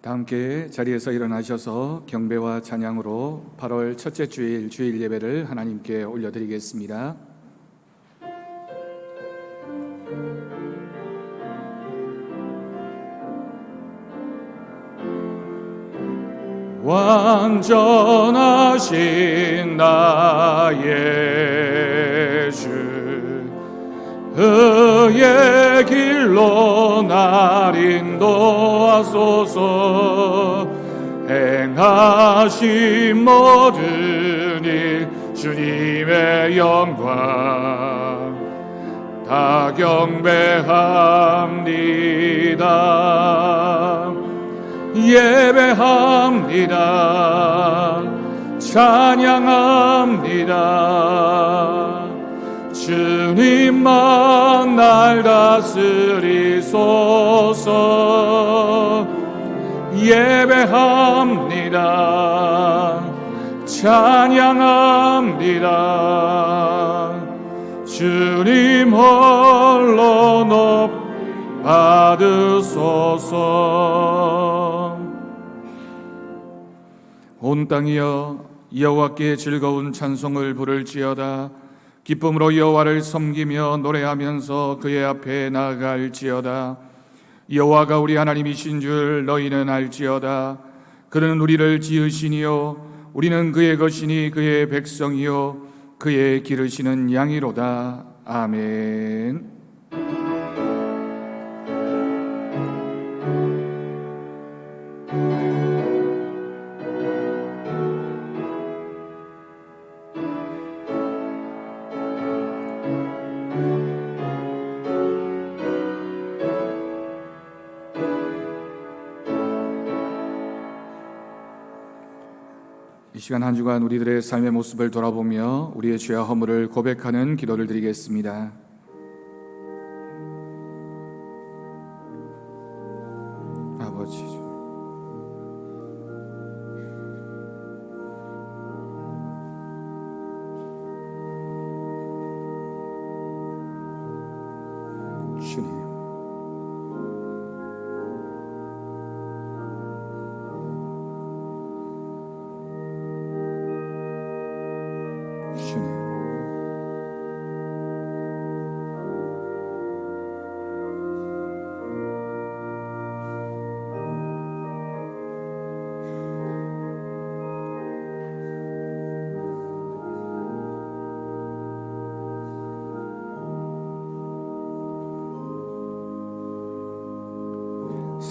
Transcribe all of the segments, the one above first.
다 함께 자리에서 일어나셔서 경배와 찬양으로 8월 첫째 주일 주일 예배를 하나님께 올려드리겠습니다. 완전하신 나의 주, 그의 길로 날 인도하소서. 행하신 모든 일 주님의 영광 다 경배합니다. 예배합니다. 찬양합니다. 주님만 날 다스리소서. 예배합니다. 찬양합니다. 주님 홀로 높이 받으소서. 온 땅이여 여호와께 즐거운 찬송을 부를지어다. 기쁨으로 여호와를 섬기며 노래하면서 그의 앞에 나아갈지어다. 여호와가 우리 하나님이신 줄 너희는 알지어다. 그는 우리를 지으시니요 우리는 그의 것이니 그의 백성이요 그의 기르시는 양이로다. 아멘. 이 시간 한 주간 우리들의 삶의 모습을 돌아보며 우리의 죄와 허물을 고백하는 기도를 드리겠습니다. 아버지, 주님,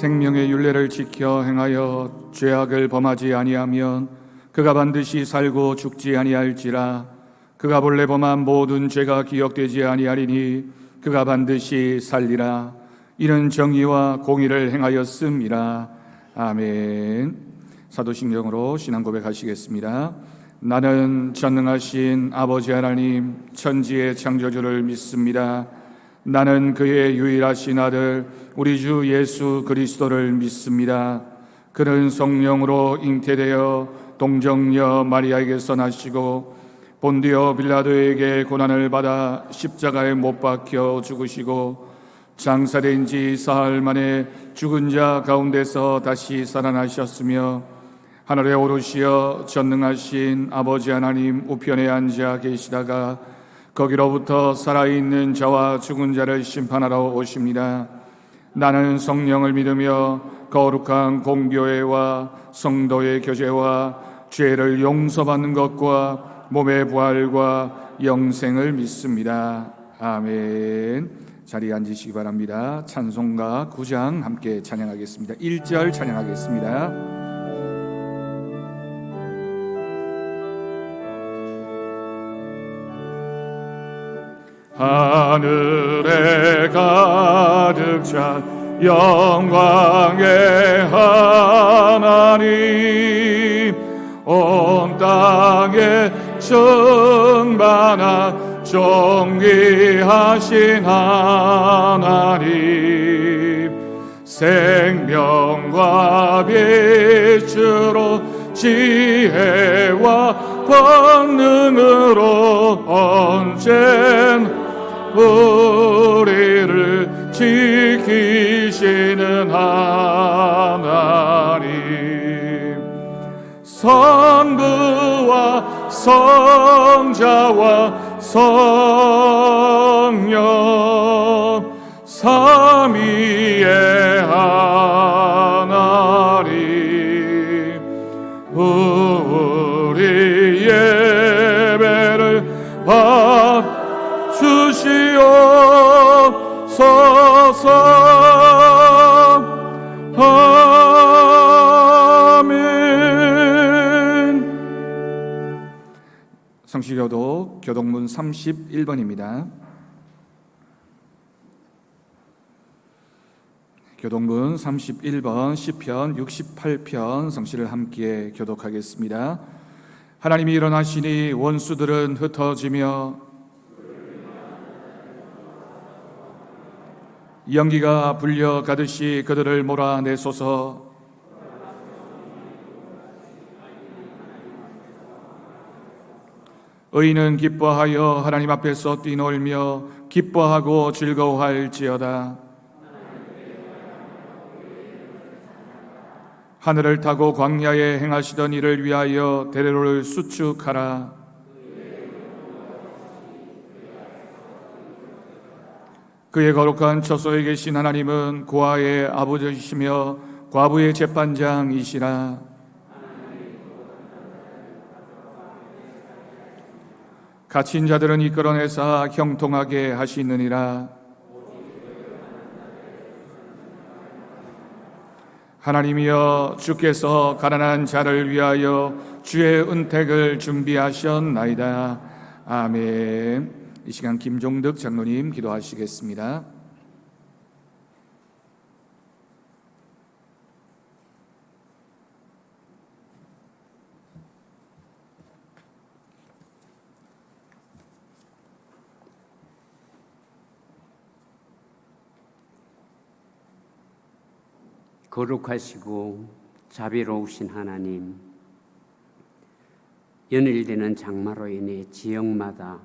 생명의 율례를 지켜 행하여 죄악을 범하지 아니하면 그가 반드시 살고 죽지 아니할지라. 그가 본래 범한 모든 죄가 기억되지 아니하리니 그가 반드시 살리라. 이는 정의와 공의를 행하였음이라. 아멘. 사도신경으로 신앙 고백하시겠습니다. 나는 전능하신 아버지 하나님 천지의 창조주를 믿습니다. 나는 그의 유일하신 아들 우리 주 예수 그리스도를 믿습니다. 그는 성령으로 잉태되어 동정녀 마리아에게서 나시고 본디오 빌라도에게 고난을 받아 십자가에 못 박혀 죽으시고 장사된 지 사흘 만에 죽은 자 가운데서 다시 살아나셨으며 하늘에 오르시어 전능하신 아버지 하나님 우편에 앉아 계시다가 거기로부터 살아있는 자와 죽은 자를 심판하러 오십니다. 나는 성령을 믿으며 거룩한 공교회와 성도의 교제와 죄를 용서받는 것과 몸의 부활과 영생을 믿습니다. 아멘. 자리에 앉으시기 바랍니다. 찬송가 9장 함께 찬양하겠습니다. 1절 찬양하겠습니다. 하늘에 가득 찬 영광의 하나님, 온 땅에 충만한 존귀하신 하나님, 생명과 빛으로 지혜와 권능으로 언제나 우리를 지키시는 하나님, 성부와 성자와 성령 삼위의 하나님, 우리 예배를 받주시옵소서. 아멘. 성시교독 교독문 31번입니다. 교독문 31번 시편 68편 성시를 함께 교독하겠습니다. 하나님이 일어나시니 원수들은 흩어지며 연기가 불려 가듯이 그들을 몰아내소서. 의인은 기뻐하여 하나님 앞에서 뛰놀며 기뻐하고 즐거워할지어다. 하늘을 타고 광야에 행하시던 이를 위하여 대로를 수축하라. 그의 거룩한 처소에 계신 하나님은 고아의 아버지시며 과부의 재판장이시라. 갇힌 자들은 이끌어내사 형통하게 하시느니라. 하나님이여, 주께서 가난한 자를 위하여 주의 은택을 준비하셨나이다. 아멘. 이 시간 김종덕 장로님 기도하시겠습니다. 거룩하시고 자비로우신 하나님, 연일되는 장마로 인해 지역마다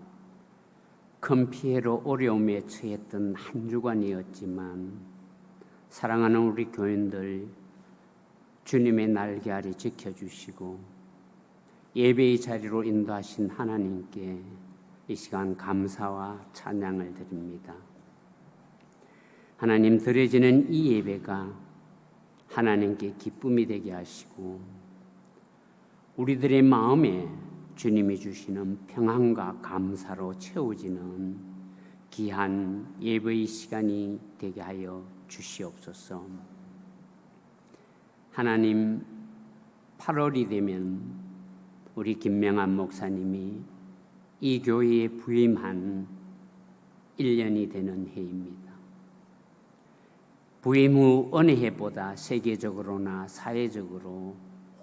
큰 피해로 어려움에 처했던 한 주간이었지만 사랑하는 우리 교인들 주님의 날개 아래 지켜주시고 예배의 자리로 인도하신 하나님께 이 시간 감사와 찬양을 드립니다. 하나님, 드려지는 이 예배가 하나님께 기쁨이 되게 하시고 우리들의 마음에 주님이 주시는 평안과 감사로 채워지는 귀한 예배의 시간이 되게 하여 주시옵소서. 하나님, 8월이 되면 우리 김명한 목사님이 이 교회에 부임한 1년이 되는 해입니다. 부임 후 어느 해보다 세계적으로나 사회적으로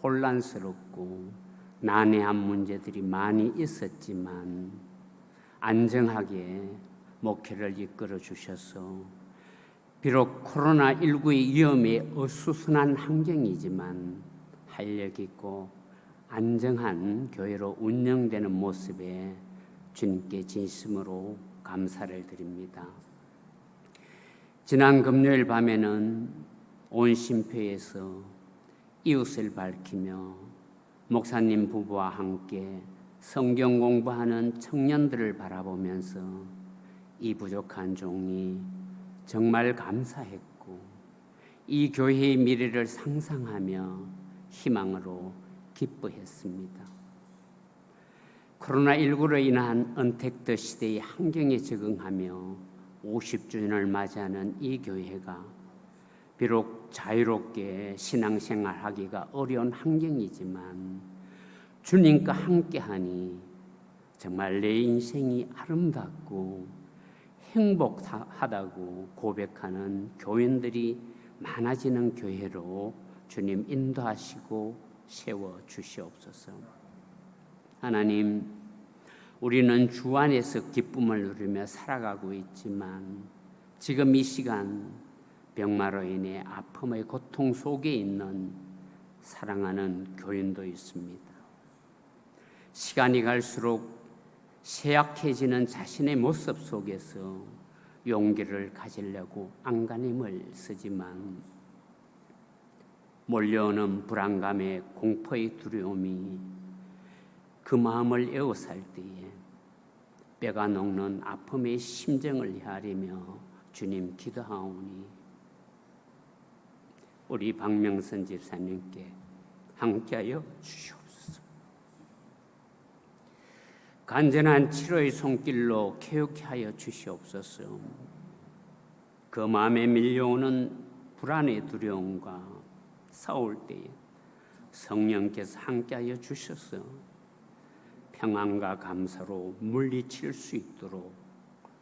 혼란스럽고 난해한 문제들이 많이 있었지만 안정하게 목회를 이끌어 주셔서 비록 코로나19의 위험에 어수선한 환경이지만 활력 있고 안정한 교회로 운영되는 모습에 주님께 진심으로 감사를 드립니다. 지난 금요일 밤에는 온 쉼표에서 이웃을 밝히며 목사님 부부와 함께 성경 공부하는 청년들을 바라보면서 이 부족한 종이 정말 감사했고 이 교회의 미래를 상상하며 희망으로 기뻐했습니다. 코로나19로 인한 언택트 시대의 환경에 적응하며 50주년을 맞이하는 이 교회가 비록 자유롭게 신앙생활하기가 어려운 환경이지만 주님과 함께하니 정말 내 인생이 아름답고 행복하다고 고백하는 교인들이 많아지는 교회로 주님 인도하시고 세워주시옵소서. 하나님, 우리는 주 안에서 기쁨을 누리며 살아가고 있지만 지금 이 시간 병마로 인해 아픔의 고통 속에 있는 사랑하는 교인도 있습니다. 시간이 갈수록 쇠약해지는 자신의 모습 속에서 용기를 가지려고 안간힘을 쓰지만 몰려오는 불안감의 공포의 두려움이 그 마음을 에워쌀 때에 뼈가 녹는 아픔의 심정을 헤아리며 주님 기도하오니 우리 박명선 집사님께 함께하여 주시옵소서. 간절한 치료의 손길로 개혁케 하여 주시옵소서. 그 마음에 밀려오는 불안의 두려움과 싸울 때에 성령께서 함께하여 주셔서 평안과 감사로 물리칠 수 있도록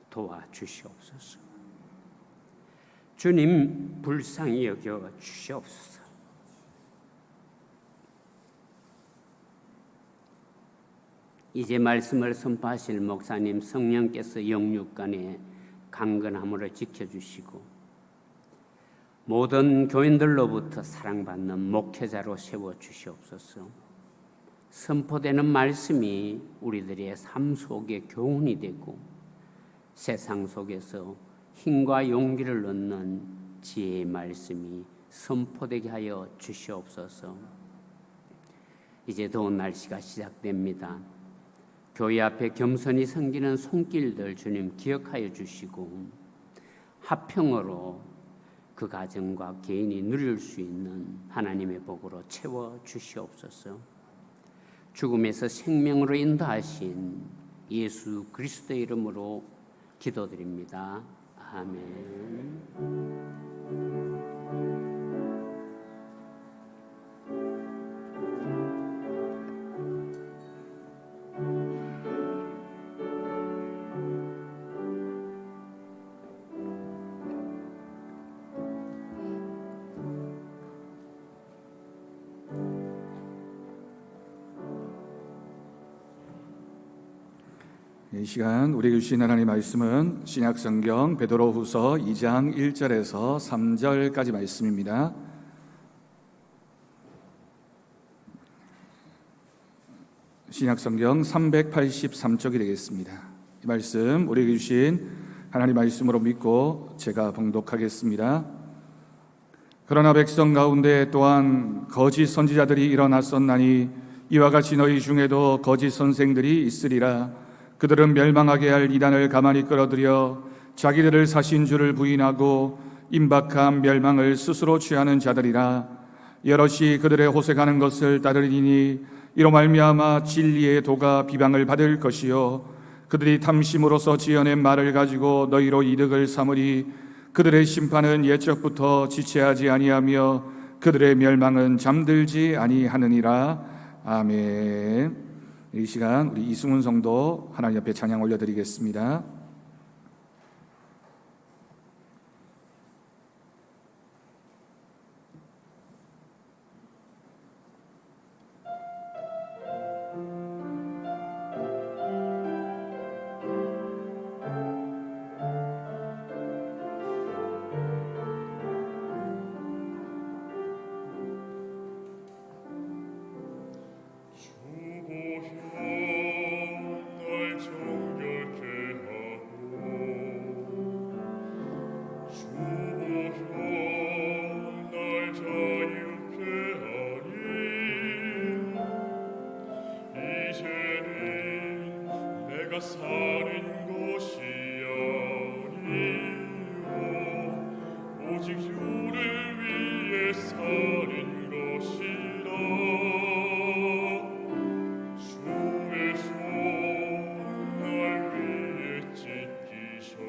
도와주시옵소서. 주님 불쌍히 여겨 주시옵소서. 이제 말씀을 선포하실 목사님 성령께서 영육간에 강건함으로 지켜주시고 모든 교인들로부터 사랑받는 목회자로 세워주시옵소서. 선포되는 말씀이 우리들의 삶 속에 교훈이 되고 세상 속에서 힘과 용기를 얻는 지혜의 말씀이 선포되게 하여 주시옵소서. 이제 더운 날씨가 시작됩니다. 교회 앞에 겸손히 섬기는 손길들 주님 기억하여 주시고 화평으로 그 가정과 개인이 누릴 수 있는 하나님의 복으로 채워 주시옵소서. 죽음에서 생명으로 인도하신 예수 그리스도의 이름으로 기도드립니다. 아멘. 이 시간 우리에게 주신 하나님의 말씀은 신약성경 베드로후서 2장 1절에서 3절까지 말씀입니다. 신약성경 383쪽이 되겠습니다. 이 말씀 우리에게 주신 하나님의 말씀으로 믿고 제가 봉독하겠습니다. 그러나 백성 가운데 또한 거짓 선지자들이 일어났었나니 이와 같이 너희 중에도 거짓 선생들이 있으리라. 그들은 멸망하게 할 이단을 가만히 끌어들여 자기들을 사신 줄을 부인하고 임박한 멸망을 스스로 취하는 자들이라. 여럿이 그들의 호색하는 것을 따르리니 이로 말미암아 진리의 도가 비방을 받을 것이요 그들이 탐심으로서 지어낸 말을 가지고 너희로 이득을 삼으리. 그들의 심판은 옛적부터 지체하지 아니하며 그들의 멸망은 잠들지 아니하느니라. 아멘. 이 시간 우리 이승훈 성도 하나님 앞에 찬양 올려드리겠습니다. 사는 것이 아니오 오직 주를 위해 사는 것이라. 주의 손 날 위해 찢기셨고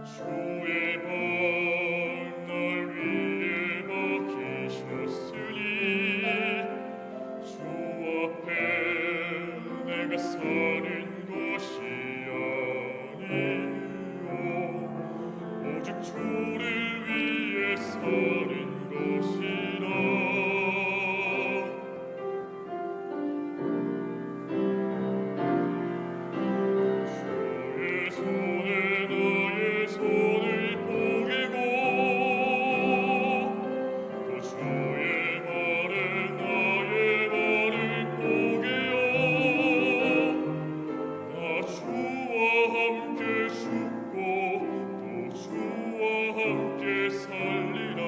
주의 발 날 위해 박히셨으니 주 앞에 내가 사는 것이 아니오 오직 주를 위해 사는 것이라. 주의 손에 나의 손을 포개고 또 주의 발에 나의 발을 포개어 나 주와 함께 죽고 또 주와 함께 살리라.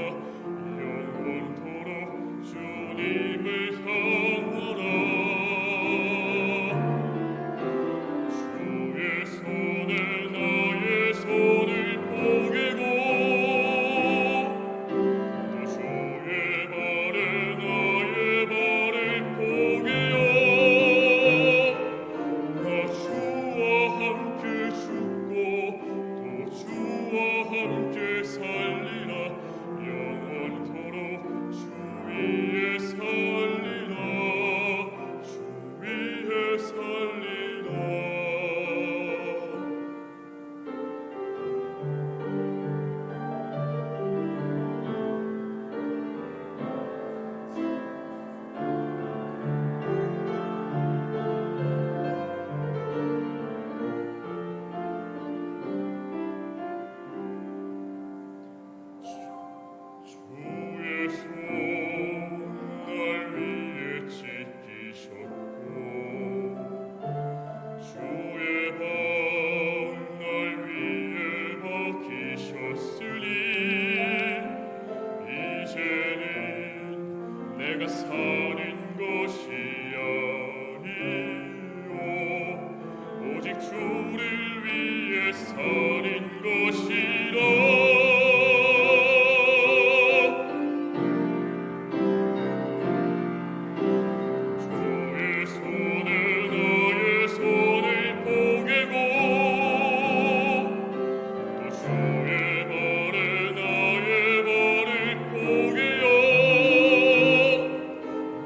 내가 사는 것이 아니요 오직 주를 위해 사는 것이라. 주의 손은 나의 손을 포개고 또 주의 발은 나의 발을 포개어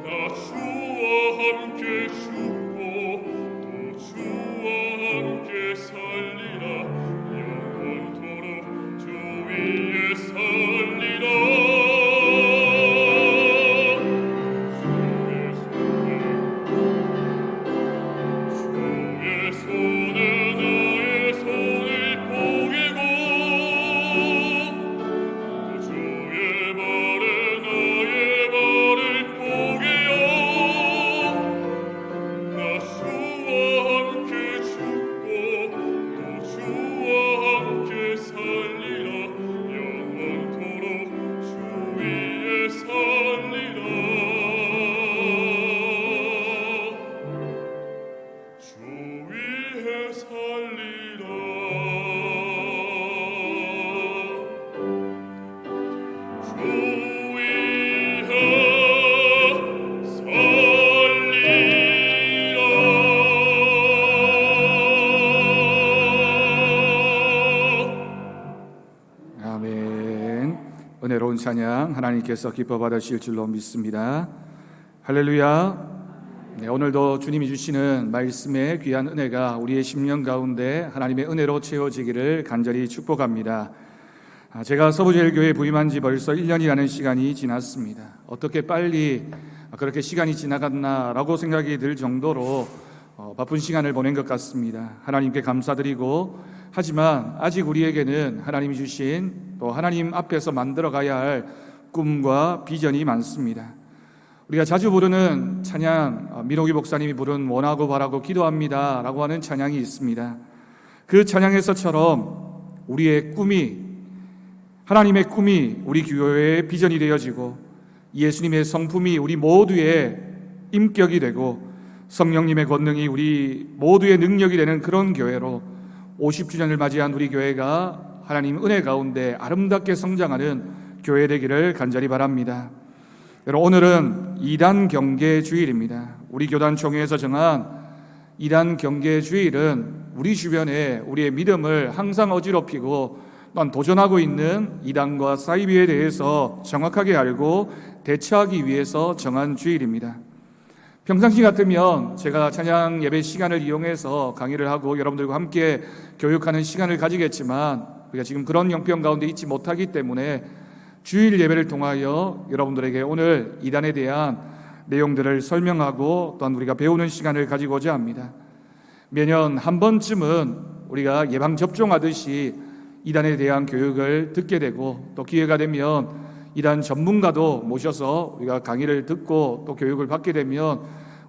나 주와 함께 죽고 또 주와 함께 살리라. 영원토록 주 위에 살리라. 주의 손은 나의 손을 포개고 또 주의 발은 나의 발을 포개어 나 주와 함께 죽고 또 주와 함께 살리라. 영원토록 주 위에 살리라. 주 위에 살리라. 주 위에 살리라. 아멘. 은혜로운 찬양 하나님께서 기뻐 받으실 줄로 믿습니다. 할렐루야. 네, 오늘도 주님이 주시는 말씀의 귀한 은혜가 우리의 심령 가운데 하나님의 은혜로 채워지기를 간절히 축복합니다. 제가 서부제일교회에 부임한 지 벌써 1년이라는 시간이 지났습니다. 어떻게 빨리 그렇게 시간이 지나갔나라고 생각이 들 정도로 바쁜 시간을 보낸 것 같습니다. 하나님께 감사드리고, 하지만 아직 우리에게는 하나님이 주신 또 하나님 앞에서 만들어가야 할 꿈과 비전이 많습니다. 우리가 자주 부르는 찬양, 민호기 목사님이 부른 원하고 바라고 기도합니다 라고 하는 찬양이 있습니다. 그 찬양에서처럼 우리의 꿈이, 하나님의 꿈이 우리 교회의 비전이 되어지고 예수님의 성품이 우리 모두의 인격이 되고 성령님의 권능이 우리 모두의 능력이 되는 그런 교회로 50주년을 맞이한 우리 교회가 하나님 은혜 가운데 아름답게 성장하는 교회 되기를 간절히 바랍니다. 여러분, 오늘은 이단 경계 주일입니다. 우리 교단총회에서 정한 이단 경계 주일은 우리 주변에 우리의 믿음을 항상 어지럽히고 또한 도전하고 있는 이단과 사이비에 대해서 정확하게 알고 대처하기 위해서 정한 주일입니다. 평상시 같으면 제가 찬양 예배 시간을 이용해서 강의를 하고 여러분들과 함께 교육하는 시간을 가지겠지만 우리가 지금 그런 형편 가운데 있지 못하기 때문에 주일 예배를 통하여 여러분들에게 오늘 이단에 대한 내용들을 설명하고 또한 우리가 배우는 시간을 가지고자 합니다. 매년 한 번쯤은 우리가 예방접종하듯이 이단에 대한 교육을 듣게 되고 또 기회가 되면 이단 전문가도 모셔서 우리가 강의를 듣고 또 교육을 받게 되면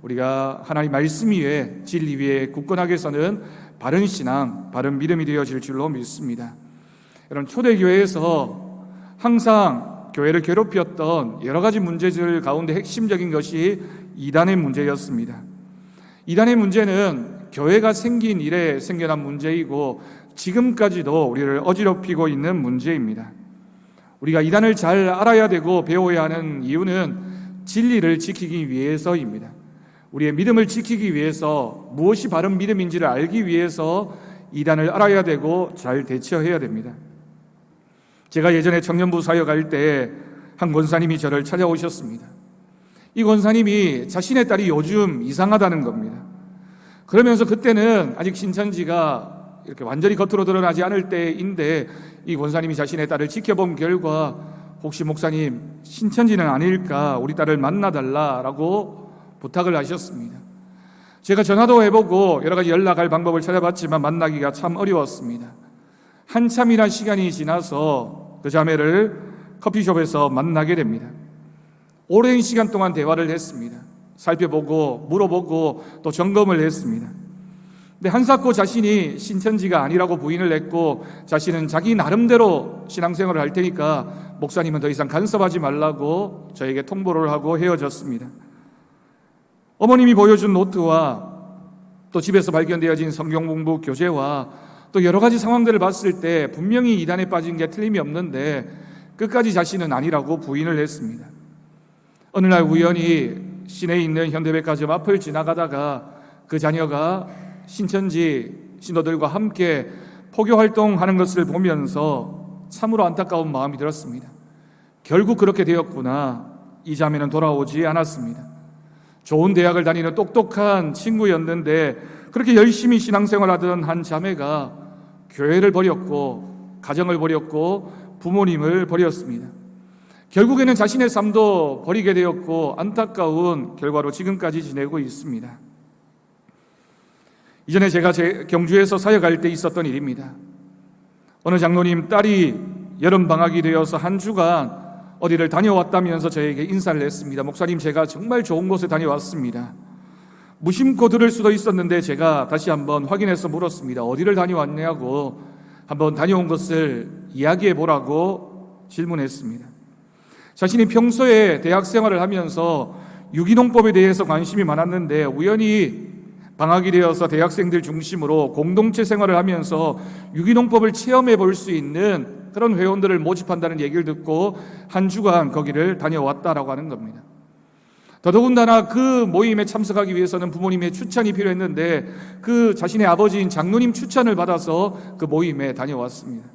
우리가 하나님 말씀 위에 진리 위에 굳건하게 서는 바른 신앙, 바른 믿음이 되어질 줄로 믿습니다. 여러분, 초대교회에서 항상 교회를 괴롭혔던 여러 가지 문제들 가운데 핵심적인 것이 이단의 문제였습니다. 이단의 문제는 교회가 생긴 이래 생겨난 문제이고 지금까지도 우리를 어지럽히고 있는 문제입니다. 우리가 이단을 잘 알아야 되고 배워야 하는 이유는 진리를 지키기 위해서입니다. 우리의 믿음을 지키기 위해서, 무엇이 바른 믿음인지를 알기 위해서 이단을 알아야 되고 잘 대처해야 됩니다. 제가 예전에 청년부 사역할 때 한 권사님이 저를 찾아오셨습니다. 이 권사님이 자신의 딸이 요즘 이상하다는 겁니다. 그러면서 그때는 아직 신천지가 이렇게 완전히 겉으로 드러나지 않을 때인데 이 권사님이 자신의 딸을 지켜본 결과 혹시 목사님 신천지는 아닐까, 우리 딸을 만나달라라고 부탁을 하셨습니다. 제가 전화도 해보고 여러 가지 연락할 방법을 찾아봤지만 만나기가 참 어려웠습니다. 한참이나 시간이 지나서 그 자매를 커피숍에서 만나게 됩니다. 오랜 시간 동안 대화를 했습니다. 살펴보고 물어보고 또 점검을 했습니다. 근데 한사코 자신이 신천지가 아니라고 부인을 했고 자신은 자기 나름대로 신앙생활을 할 테니까 목사님은 더 이상 간섭하지 말라고 저에게 통보를 하고 헤어졌습니다. 어머님이 보여준 노트와 또 집에서 발견되어진 성경 공부 교재와 또 여러 가지 상황들을 봤을 때 분명히 이단에 빠진 게 틀림이 없는데 끝까지 자신은 아니라고 부인을 했습니다. 어느 날 우연히 시내에 있는 현대백화점 앞을 지나가다가 그 자녀가 신천지 신도들과 함께 포교 활동하는 것을 보면서 참으로 안타까운 마음이 들었습니다. 결국 그렇게 되었구나. 이 자매는 돌아오지 않았습니다. 좋은 대학을 다니는 똑똑한 친구였는데 그렇게 열심히 신앙생활하던 한 자매가 교회를 버렸고 가정을 버렸고 부모님을 버렸습니다. 결국에는 자신의 삶도 버리게 되었고 안타까운 결과로 지금까지 지내고 있습니다. 이전에 제가 경주에서 사역할 때 있었던 일입니다. 어느 장로님 딸이 여름방학이 되어서 한 주간 어디를 다녀왔다면서 저에게 인사를 했습니다. 목사님, 제가 정말 좋은 곳에 다녀왔습니다. 무심코 들을 수도 있었는데 제가 다시 한번 확인해서 물었습니다. 어디를 다녀왔냐고 한번 다녀온 것을 이야기해 보라고 질문했습니다. 자신이 평소에 대학 생활을 하면서 유기농법에 대해서 관심이 많았는데 우연히 방학이 되어서 대학생들 중심으로 공동체 생활을 하면서 유기농법을 체험해 볼 수 있는 그런 회원들을 모집한다는 얘기를 듣고 한 주간 거기를 다녀왔다라고 하는 겁니다. 더더군다나 그 모임에 참석하기 위해서는 부모님의 추천이 필요했는데 그 자신의 아버지인 장로님 추천을 받아서 그 모임에 다녀왔습니다.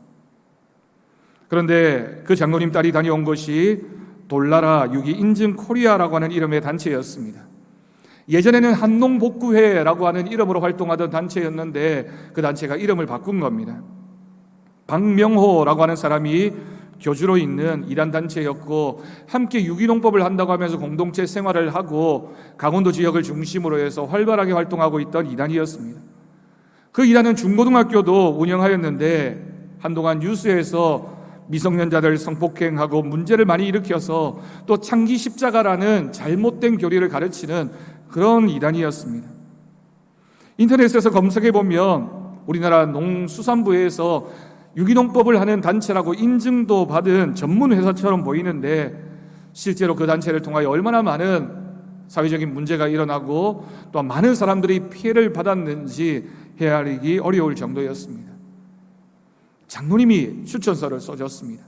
그런데 그 장로님 딸이 다녀온 것이 돌나라 유기 인증 코리아라고 하는 이름의 단체였습니다. 예전에는 한농복구회라고 하는 이름으로 활동하던 단체였는데 그 단체가 이름을 바꾼 겁니다. 박명호라고 하는 사람이 교주로 있는 이단 단체였고 함께 유기농법을 한다고 하면서 공동체 생활을 하고 강원도 지역을 중심으로 해서 활발하게 활동하고 있던 이단이었습니다. 그 이단은 중고등학교도 운영하였는데 한동안 뉴스에서 미성년자들 성폭행하고 문제를 많이 일으켜서 또 창기 십자가라는 잘못된 교리를 가르치는 그런 이단이었습니다. 인터넷에서 검색해보면 우리나라 농수산부에서 유기농법을 하는 단체라고 인증도 받은 전문 회사처럼 보이는데 실제로 그 단체를 통하여 얼마나 많은 사회적인 문제가 일어나고 또 많은 사람들이 피해를 받았는지 헤아리기 어려울 정도였습니다. 장로님이 추천서를 써줬습니다.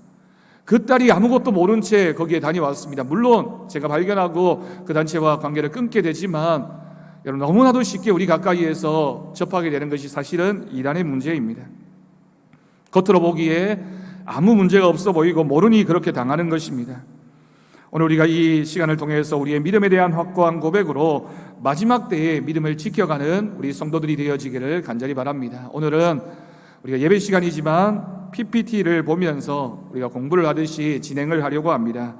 그 딸이 아무것도 모른 채 거기에 다녀왔습니다. 물론 제가 발견하고 그 단체와 관계를 끊게 되지만 여러분 너무나도 쉽게 우리 가까이에서 접하게 되는 것이 사실은 이단의 문제입니다. 겉으로 보기에 아무 문제가 없어 보이고 모르니 그렇게 당하는 것입니다. 오늘 우리가 이 시간을 통해서 우리의 믿음에 대한 확고한 고백으로 마지막 때에 믿음을 지켜가는 우리 성도들이 되어지기를 간절히 바랍니다. 오늘은 우리가 예배 시간이지만 PPT를 보면서 우리가 공부를 하듯이 진행을 하려고 합니다.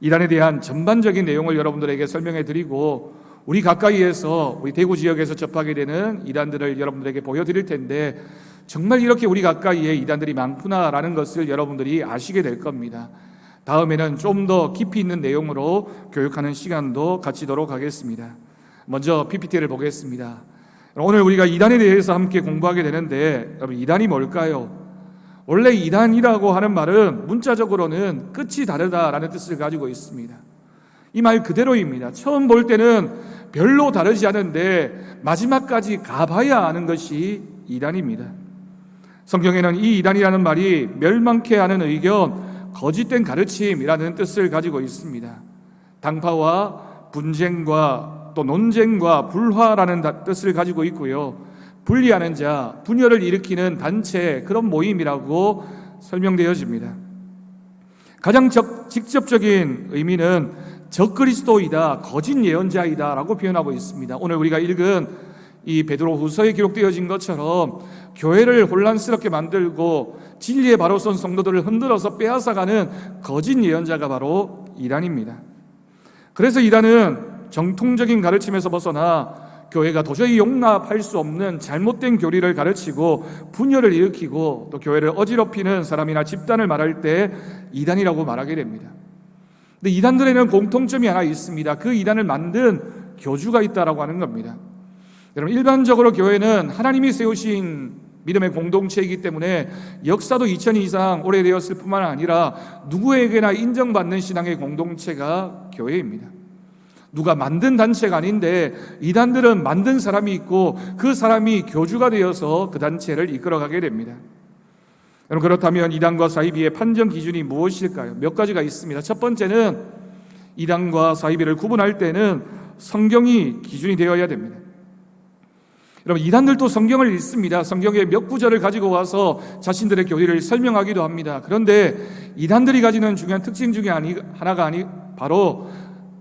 이단에 대한 전반적인 내용을 여러분들에게 설명해 드리고 우리 가까이에서 우리 대구 지역에서 접하게 되는 이단들을 여러분들에게 보여드릴 텐데 정말 이렇게 우리 가까이에 이단들이 많구나라는 것을 여러분들이 아시게 될 겁니다. 다음에는 좀 더 깊이 있는 내용으로 교육하는 시간도 갖도록 하겠습니다. 먼저 PPT를 보겠습니다. 오늘 우리가 이단에 대해서 함께 공부하게 되는데 여러분 이단이 뭘까요? 원래 이단이라고 하는 말은 문자적으로는 끝이 다르다라는 뜻을 가지고 있습니다. 이 말 그대로입니다. 처음 볼 때는 별로 다르지 않은데 마지막까지 가봐야 아는 것이 이단입니다. 성경에는 이 이단이라는 말이 멸망케 하는 의견, 거짓된 가르침이라는 뜻을 가지고 있습니다. 당파와 분쟁과 또 논쟁과 불화라는 뜻을 가지고 있고요. 분리하는 자, 분열을 일으키는 단체, 그런 모임이라고 설명되어집니다. 가장 직접적인 의미는 적그리스도이다, 거짓 예언자이다 라고 표현하고 있습니다. 오늘 우리가 읽은 이 베드로후서에 기록되어진 것처럼 교회를 혼란스럽게 만들고 진리의 바로 선 성도들을 흔들어서 빼앗아가는 거짓 예언자가 바로 이단입니다. 그래서 이단은 정통적인 가르침에서 벗어나 교회가 도저히 용납할 수 없는 잘못된 교리를 가르치고 분열을 일으키고 또 교회를 어지럽히는 사람이나 집단을 말할 때 이단이라고 말하게 됩니다. 근데 이단들에는 공통점이 하나 있습니다. 그 이단을 만든 교주가 있다라고 하는 겁니다. 여러분, 일반적으로 교회는 하나님이 세우신 믿음의 공동체이기 때문에 역사도 2000년 이상 오래되었을 뿐만 아니라 누구에게나 인정받는 신앙의 공동체가 교회입니다. 누가 만든 단체가 아닌데 이단들은 만든 사람이 있고 그 사람이 교주가 되어서 그 단체를 이끌어가게 됩니다. 여러분, 그렇다면 이단과 사이비의 판정 기준이 무엇일까요? 몇 가지가 있습니다. 첫 번째는 이단과 사이비를 구분할 때는 성경이 기준이 되어야 됩니다. 여러분, 이단들도 성경을 읽습니다. 성경의 몇 구절을 가지고 와서 자신들의 교리를 설명하기도 합니다. 그런데 이단들이 가지는 중요한 특징 중에 하나가 바로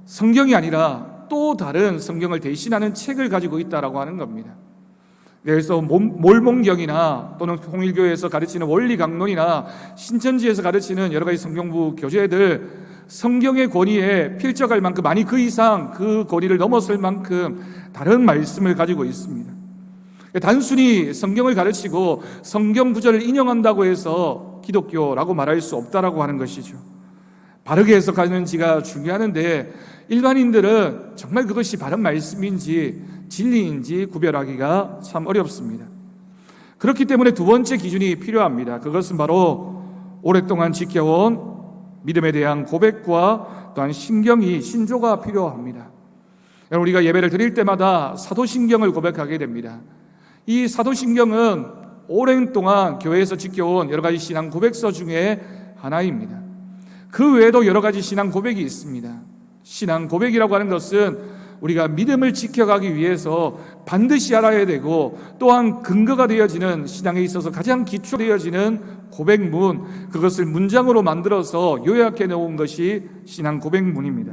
성경이 아니라 또 다른 성경을 대신하는 책을 가지고 있다라고 하는 겁니다. 그래서 몰몬경이나 또는 통일교에서 가르치는 원리강론이나 신천지에서 가르치는 여러 가지 성경부 교재들, 성경의 권위에 필적할 만큼, 아니 그 이상 그 권위를 넘어설 만큼 다른 말씀을 가지고 있습니다. 단순히 성경을 가르치고 성경 구절을 인용한다고 해서 기독교라고 말할 수 없다라고 하는 것이죠. 바르게 해석하는지가 중요한데 일반인들은 정말 그것이 바른 말씀인지 진리인지 구별하기가 참 어렵습니다. 그렇기 때문에 두 번째 기준이 필요합니다. 그것은 바로 오랫동안 지켜온 믿음에 대한 고백과 또한 신조가 필요합니다. 우리가 예배를 드릴 때마다 사도신경을 고백하게 됩니다. 이 사도신경은 오랜 동안 교회에서 지켜온 여러 가지 신앙 고백서 중에 하나입니다. 그 외에도 여러 가지 신앙 고백이 있습니다. 신앙 고백이라고 하는 것은 우리가 믿음을 지켜가기 위해서 반드시 알아야 되고 또한 근거가 되어지는, 신앙에 있어서 가장 기초되어지는 고백문, 그것을 문장으로 만들어서 요약해 놓은 것이 신앙 고백문입니다.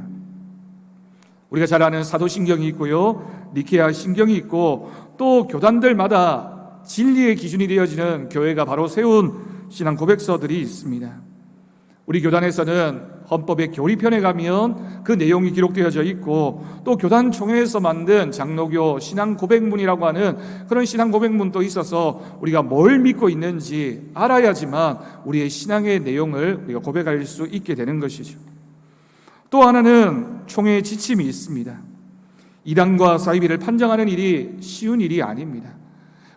우리가 잘 아는 사도신경이 있고요, 니케아 신경이 있고, 또 교단들마다 진리의 기준이 되어지는 교회가 바로 세운 신앙 고백서들이 있습니다. 우리 교단에서는 헌법의 교리편에 가면 그 내용이 기록되어져 있고, 또 교단 총회에서 만든 장로교 신앙 고백문이라고 하는 그런 신앙 고백문도 있어서 우리가 뭘 믿고 있는지 알아야지만 우리의 신앙의 내용을 우리가 고백할 수 있게 되는 것이죠. 또 하나는 총회의 지침이 있습니다. 이단과 사이비를 판정하는 일이 쉬운 일이 아닙니다.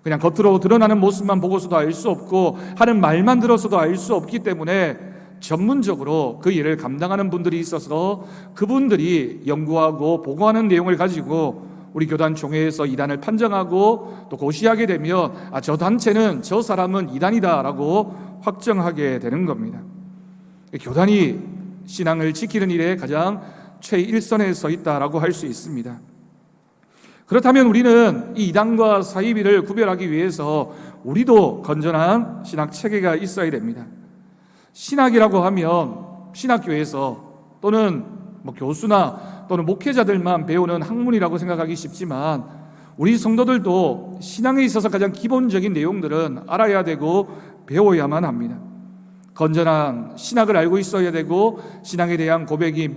그냥 겉으로 드러나는 모습만 보고서도 알 수 없고 하는 말만 들어서도 알 수 없기 때문에 전문적으로 그 일을 감당하는 분들이 있어서 그분들이 연구하고 보고하는 내용을 가지고 우리 교단 총회에서 이단을 판정하고 또 고시하게 되면 저 단체는, 저 사람은 이단이다라고 확정하게 되는 겁니다. 교단이 신앙을 지키는 일에 가장 최일선에 서 있다라고 할 수 있습니다. 그렇다면 우리는 이 이단과 사이비를 구별하기 위해서 우리도 건전한 신학 체계가 있어야 됩니다. 신학이라고 하면 신학교에서 또는 교수나 또는 목회자들만 배우는 학문이라고 생각하기 쉽지만 우리 성도들도 신앙에 있어서 가장 기본적인 내용들은 알아야 되고 배워야만 합니다. 건전한 신학을 알고 있어야 되고 신앙에 대한 고백이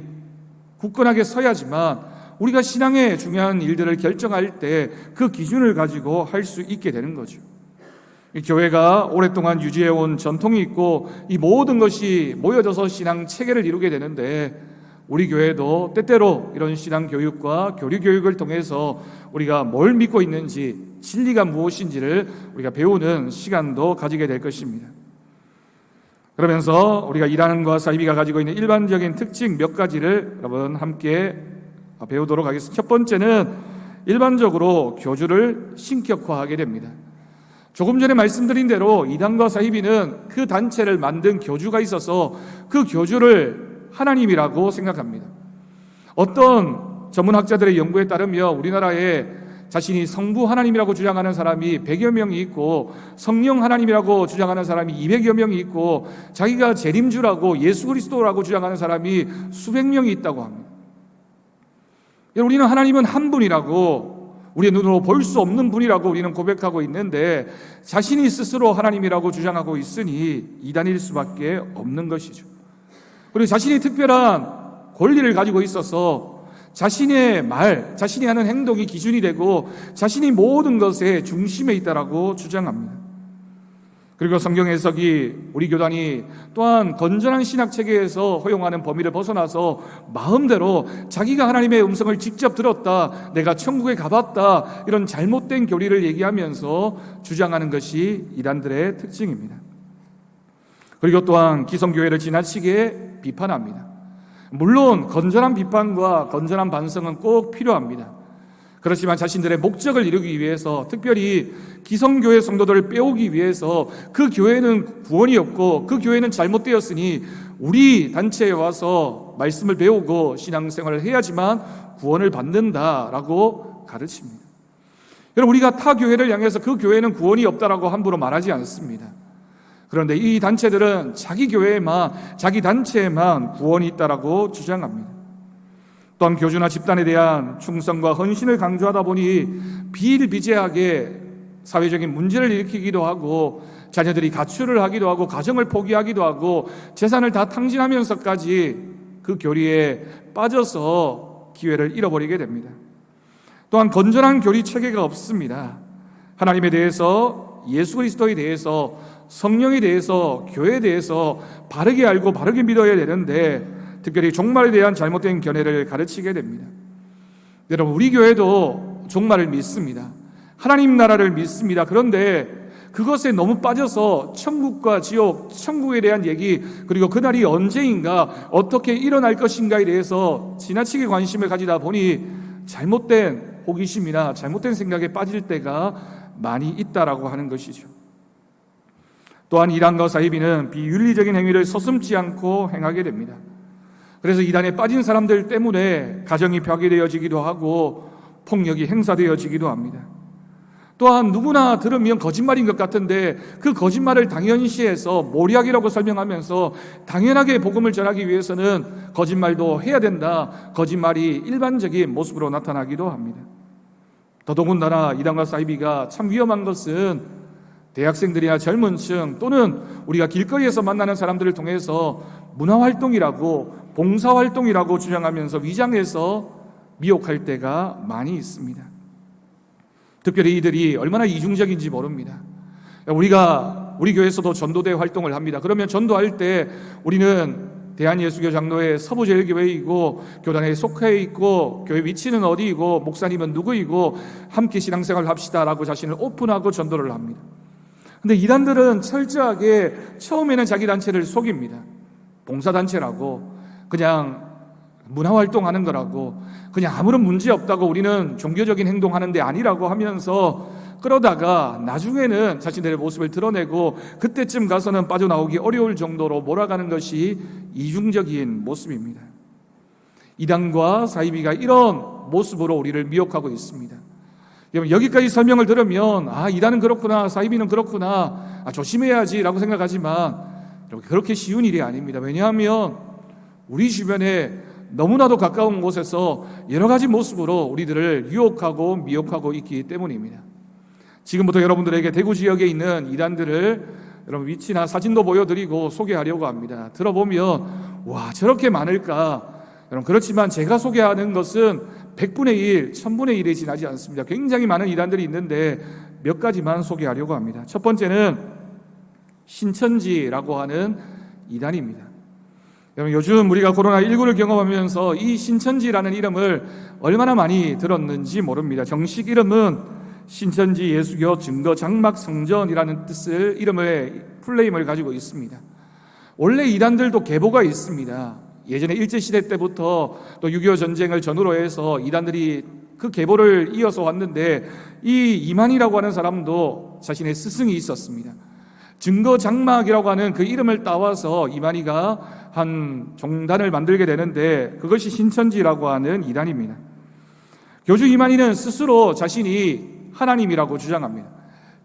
굳건하게 서야지만 우리가 신앙의 중요한 일들을 결정할 때 그 기준을 가지고 할 수 있게 되는 거죠. 이 교회가 오랫동안 유지해온 전통이 있고 이 모든 것이 모여져서 신앙 체계를 이루게 되는데 우리 교회도 때때로 이런 신앙 교육과 교리 교육을 통해서 우리가 뭘 믿고 있는지, 진리가 무엇인지를 우리가 배우는 시간도 가지게 될 것입니다. 그러면서 우리가 이단과 사이비가 가지고 있는 일반적인 특징 몇 가지를 여러분 함께 배우도록 하겠습니다. 첫 번째는 일반적으로 교주를 신격화하게 됩니다. 조금 전에 말씀드린 대로 이단과 사이비는 그 단체를 만든 교주가 있어서 그 교주를 하나님이라고 생각합니다. 어떤 전문학자들의 연구에 따르면 우리나라에 자신이 성부 하나님이라고 주장하는 사람이 100여 명이 있고 성령 하나님이라고 주장하는 사람이 200여 명이 있고 자기가 재림주라고 예수 그리스도라고 주장하는 사람이 수백 명이 있다고 합니다. 우리는 하나님은 한 분이라고, 우리의 눈으로 볼 수 없는 분이라고 우리는 고백하고 있는데 자신이 스스로 하나님이라고 주장하고 있으니 이단일 수밖에 없는 것이죠. 그리고 자신이 특별한 권리를 가지고 있어서 자신의 말, 자신이 하는 행동이 기준이 되고 자신이 모든 것의 중심에 있다라고 주장합니다. 그리고 성경 해석이 우리 교단이 또한 건전한 신학 체계에서 허용하는 범위를 벗어나서 마음대로 자기가 하나님의 음성을 직접 들었다, 내가 천국에 가봤다, 이런 잘못된 교리를 얘기하면서 주장하는 것이 이단들의 특징입니다. 그리고 또한 기성교회를 지나치게 비판합니다. 물론 건전한 비판과 건전한 반성은 꼭 필요합니다. 그렇지만 자신들의 목적을 이루기 위해서, 특별히 기성교회 성도들을 빼오기 위해서 그 교회는 구원이 없고 그 교회는 잘못되었으니 우리 단체에 와서 말씀을 배우고 신앙생활을 해야지만 구원을 받는다라고 가르칩니다. 여러분, 우리가 타 교회를 향해서 그 교회는 구원이 없다라고 함부로 말하지 않습니다. 그런데 이 단체들은 자기 교회에만, 자기 단체에만 구원이 있다라고 주장합니다. 또한 교주나 집단에 대한 충성과 헌신을 강조하다 보니 비일비재하게 사회적인 문제를 일으키기도 하고, 자녀들이 가출을 하기도 하고, 가정을 포기하기도 하고, 재산을 다 탕진하면서까지 그 교리에 빠져서 기회를 잃어버리게 됩니다. 또한 건전한 교리 체계가 없습니다. 하나님에 대해서, 예수 그리스도에 대해서, 성령에 대해서, 교회에 대해서 바르게 알고 바르게 믿어야 되는데 특별히 종말에 대한 잘못된 견해를 가르치게 됩니다. 여러분, 우리 교회도 종말을 믿습니다. 하나님 나라를 믿습니다. 그런데 그것에 너무 빠져서 천국과 지옥, 천국에 대한 얘기, 그리고 그날이 언제인가, 어떻게 일어날 것인가에 대해서 지나치게 관심을 가지다 보니 잘못된 호기심이나 잘못된 생각에 빠질 때가 많이 있다라고 하는 것이죠. 또한 이단과 사이비는 비윤리적인 행위를 서슴지 않고 행하게 됩니다. 그래서 이단에 빠진 사람들 때문에 가정이 파괴되어지기도 하고 폭력이 행사되어지기도 합니다. 또한 누구나 들으면 거짓말인 것 같은데 그 거짓말을 당연시해서 모략이라고 설명하면서 당연하게 복음을 전하기 위해서는 거짓말도 해야 된다, 거짓말이 일반적인 모습으로 나타나기도 합니다. 더더군다나 이단과 사이비가 참 위험한 것은 대학생들이나 젊은 층 또는 우리가 길거리에서 만나는 사람들을 통해서 문화활동이라고, 봉사활동이라고 주장하면서 위장해서 미혹할 때가 많이 있습니다. 특별히 이들이 얼마나 이중적인지 모릅니다. 우리 교회에서도 전도대 활동을 합니다. 그러면 전도할 때 우리는 대한예수교 장로회 서부제일교회이고 교단에 속해 있고 교회 위치는 어디이고 목사님은 누구이고 함께 신앙생활을 합시다라고 자신을 오픈하고 전도를 합니다. 근데 이단들은 철저하게 처음에는 자기 단체를 속입니다. 봉사단체라고, 그냥 문화활동하는 거라고, 그냥 아무런 문제 없다고, 우리는 종교적인 행동하는 데 아니라고 하면서 그러다가 나중에는 자신들의 모습을 드러내고 그때쯤 가서는 빠져나오기 어려울 정도로 몰아가는 것이 이중적인 모습입니다. 이단과 사이비가 이런 모습으로 우리를 미혹하고 있습니다. 여기까지 설명을 들으면 이단은 그렇구나, 사이비는 그렇구나, 조심해야지라고 생각하지만 그렇게 쉬운 일이 아닙니다. 왜냐하면 우리 주변에 너무나도 가까운 곳에서 여러 가지 모습으로 우리들을 유혹하고 미혹하고 있기 때문입니다. 지금부터 여러분들에게 대구 지역에 있는 이단들을 여러분 위치나 사진도 보여드리고 소개하려고 합니다. 들어보면 와, 저렇게 많을까? 여러분, 그렇지만 제가 소개하는 것은 100분의 1, 1000분의 1에 지나지 않습니다. 굉장히 많은 이단들이 있는데 몇 가지만 소개하려고 합니다. 첫 번째는 신천지라고 하는 이단입니다. 여러분, 요즘 우리가 코로나19를 경험하면서 이 신천지라는 이름을 얼마나 많이 들었는지 모릅니다. 정식 이름은 신천지 예수교 증거 장막 성전이라는 뜻을 이름의 풀네임을 가지고 있습니다. 원래 이단들도 계보가 있습니다. 예전에 일제시대 때부터 또 6.25 전쟁을 전후로 해서 이단들이 그 계보를 이어서 왔는데 이 이만희라고 하는 사람도 자신의 스승이 있었습니다. 증거 장막이라고 하는 그 이름을 따와서 이만희가 한 종단을 만들게 되는데 그것이 신천지라고 하는 이단입니다. 교주 이만희는 스스로 자신이 하나님이라고 주장합니다.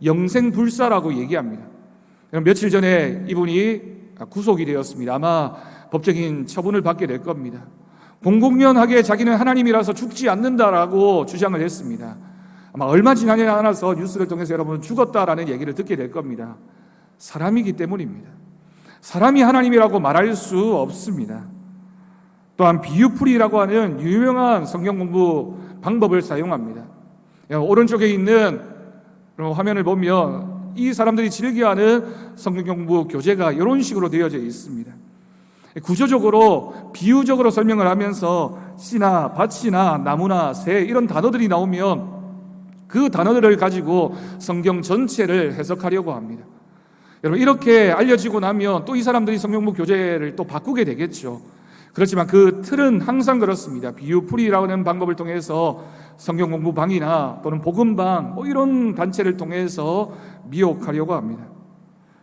영생불사라고 얘기합니다. 며칠 전에 이분이 구속이 되었습니다. 아마 법적인 처분을 받게 될 겁니다. 공공연하게 자기는 하나님이라서 죽지 않는다라고 주장을 했습니다. 아마 얼마 지나지 않아서 뉴스를 통해서 여러분은 죽었다라는 얘기를 듣게 될 겁니다. 사람이기 때문입니다. 사람이 하나님이라고 말할 수 없습니다. 또한 비유풀이라고 하는 유명한 성경 공부 방법을 사용합니다. 오른쪽에 있는 화면을 보면 이 사람들이 즐겨하는 성경 공부 교재가 이런 식으로 되어져 있습니다. 구조적으로 비유적으로 설명을 하면서 씨나 밭이나 나무나 새 이런 단어들이 나오면 그 단어들을 가지고 성경 전체를 해석하려고 합니다. 여러분, 이렇게 알려지고 나면 또 이 사람들이 성경 공부 교재를 또 바꾸게 되겠죠. 그렇지만 그 틀은 항상 그렇습니다. 비유풀이라고 하는 방법을 통해서 성경 공부방이나 또는 복음방 이런 단체를 통해서 미혹하려고 합니다.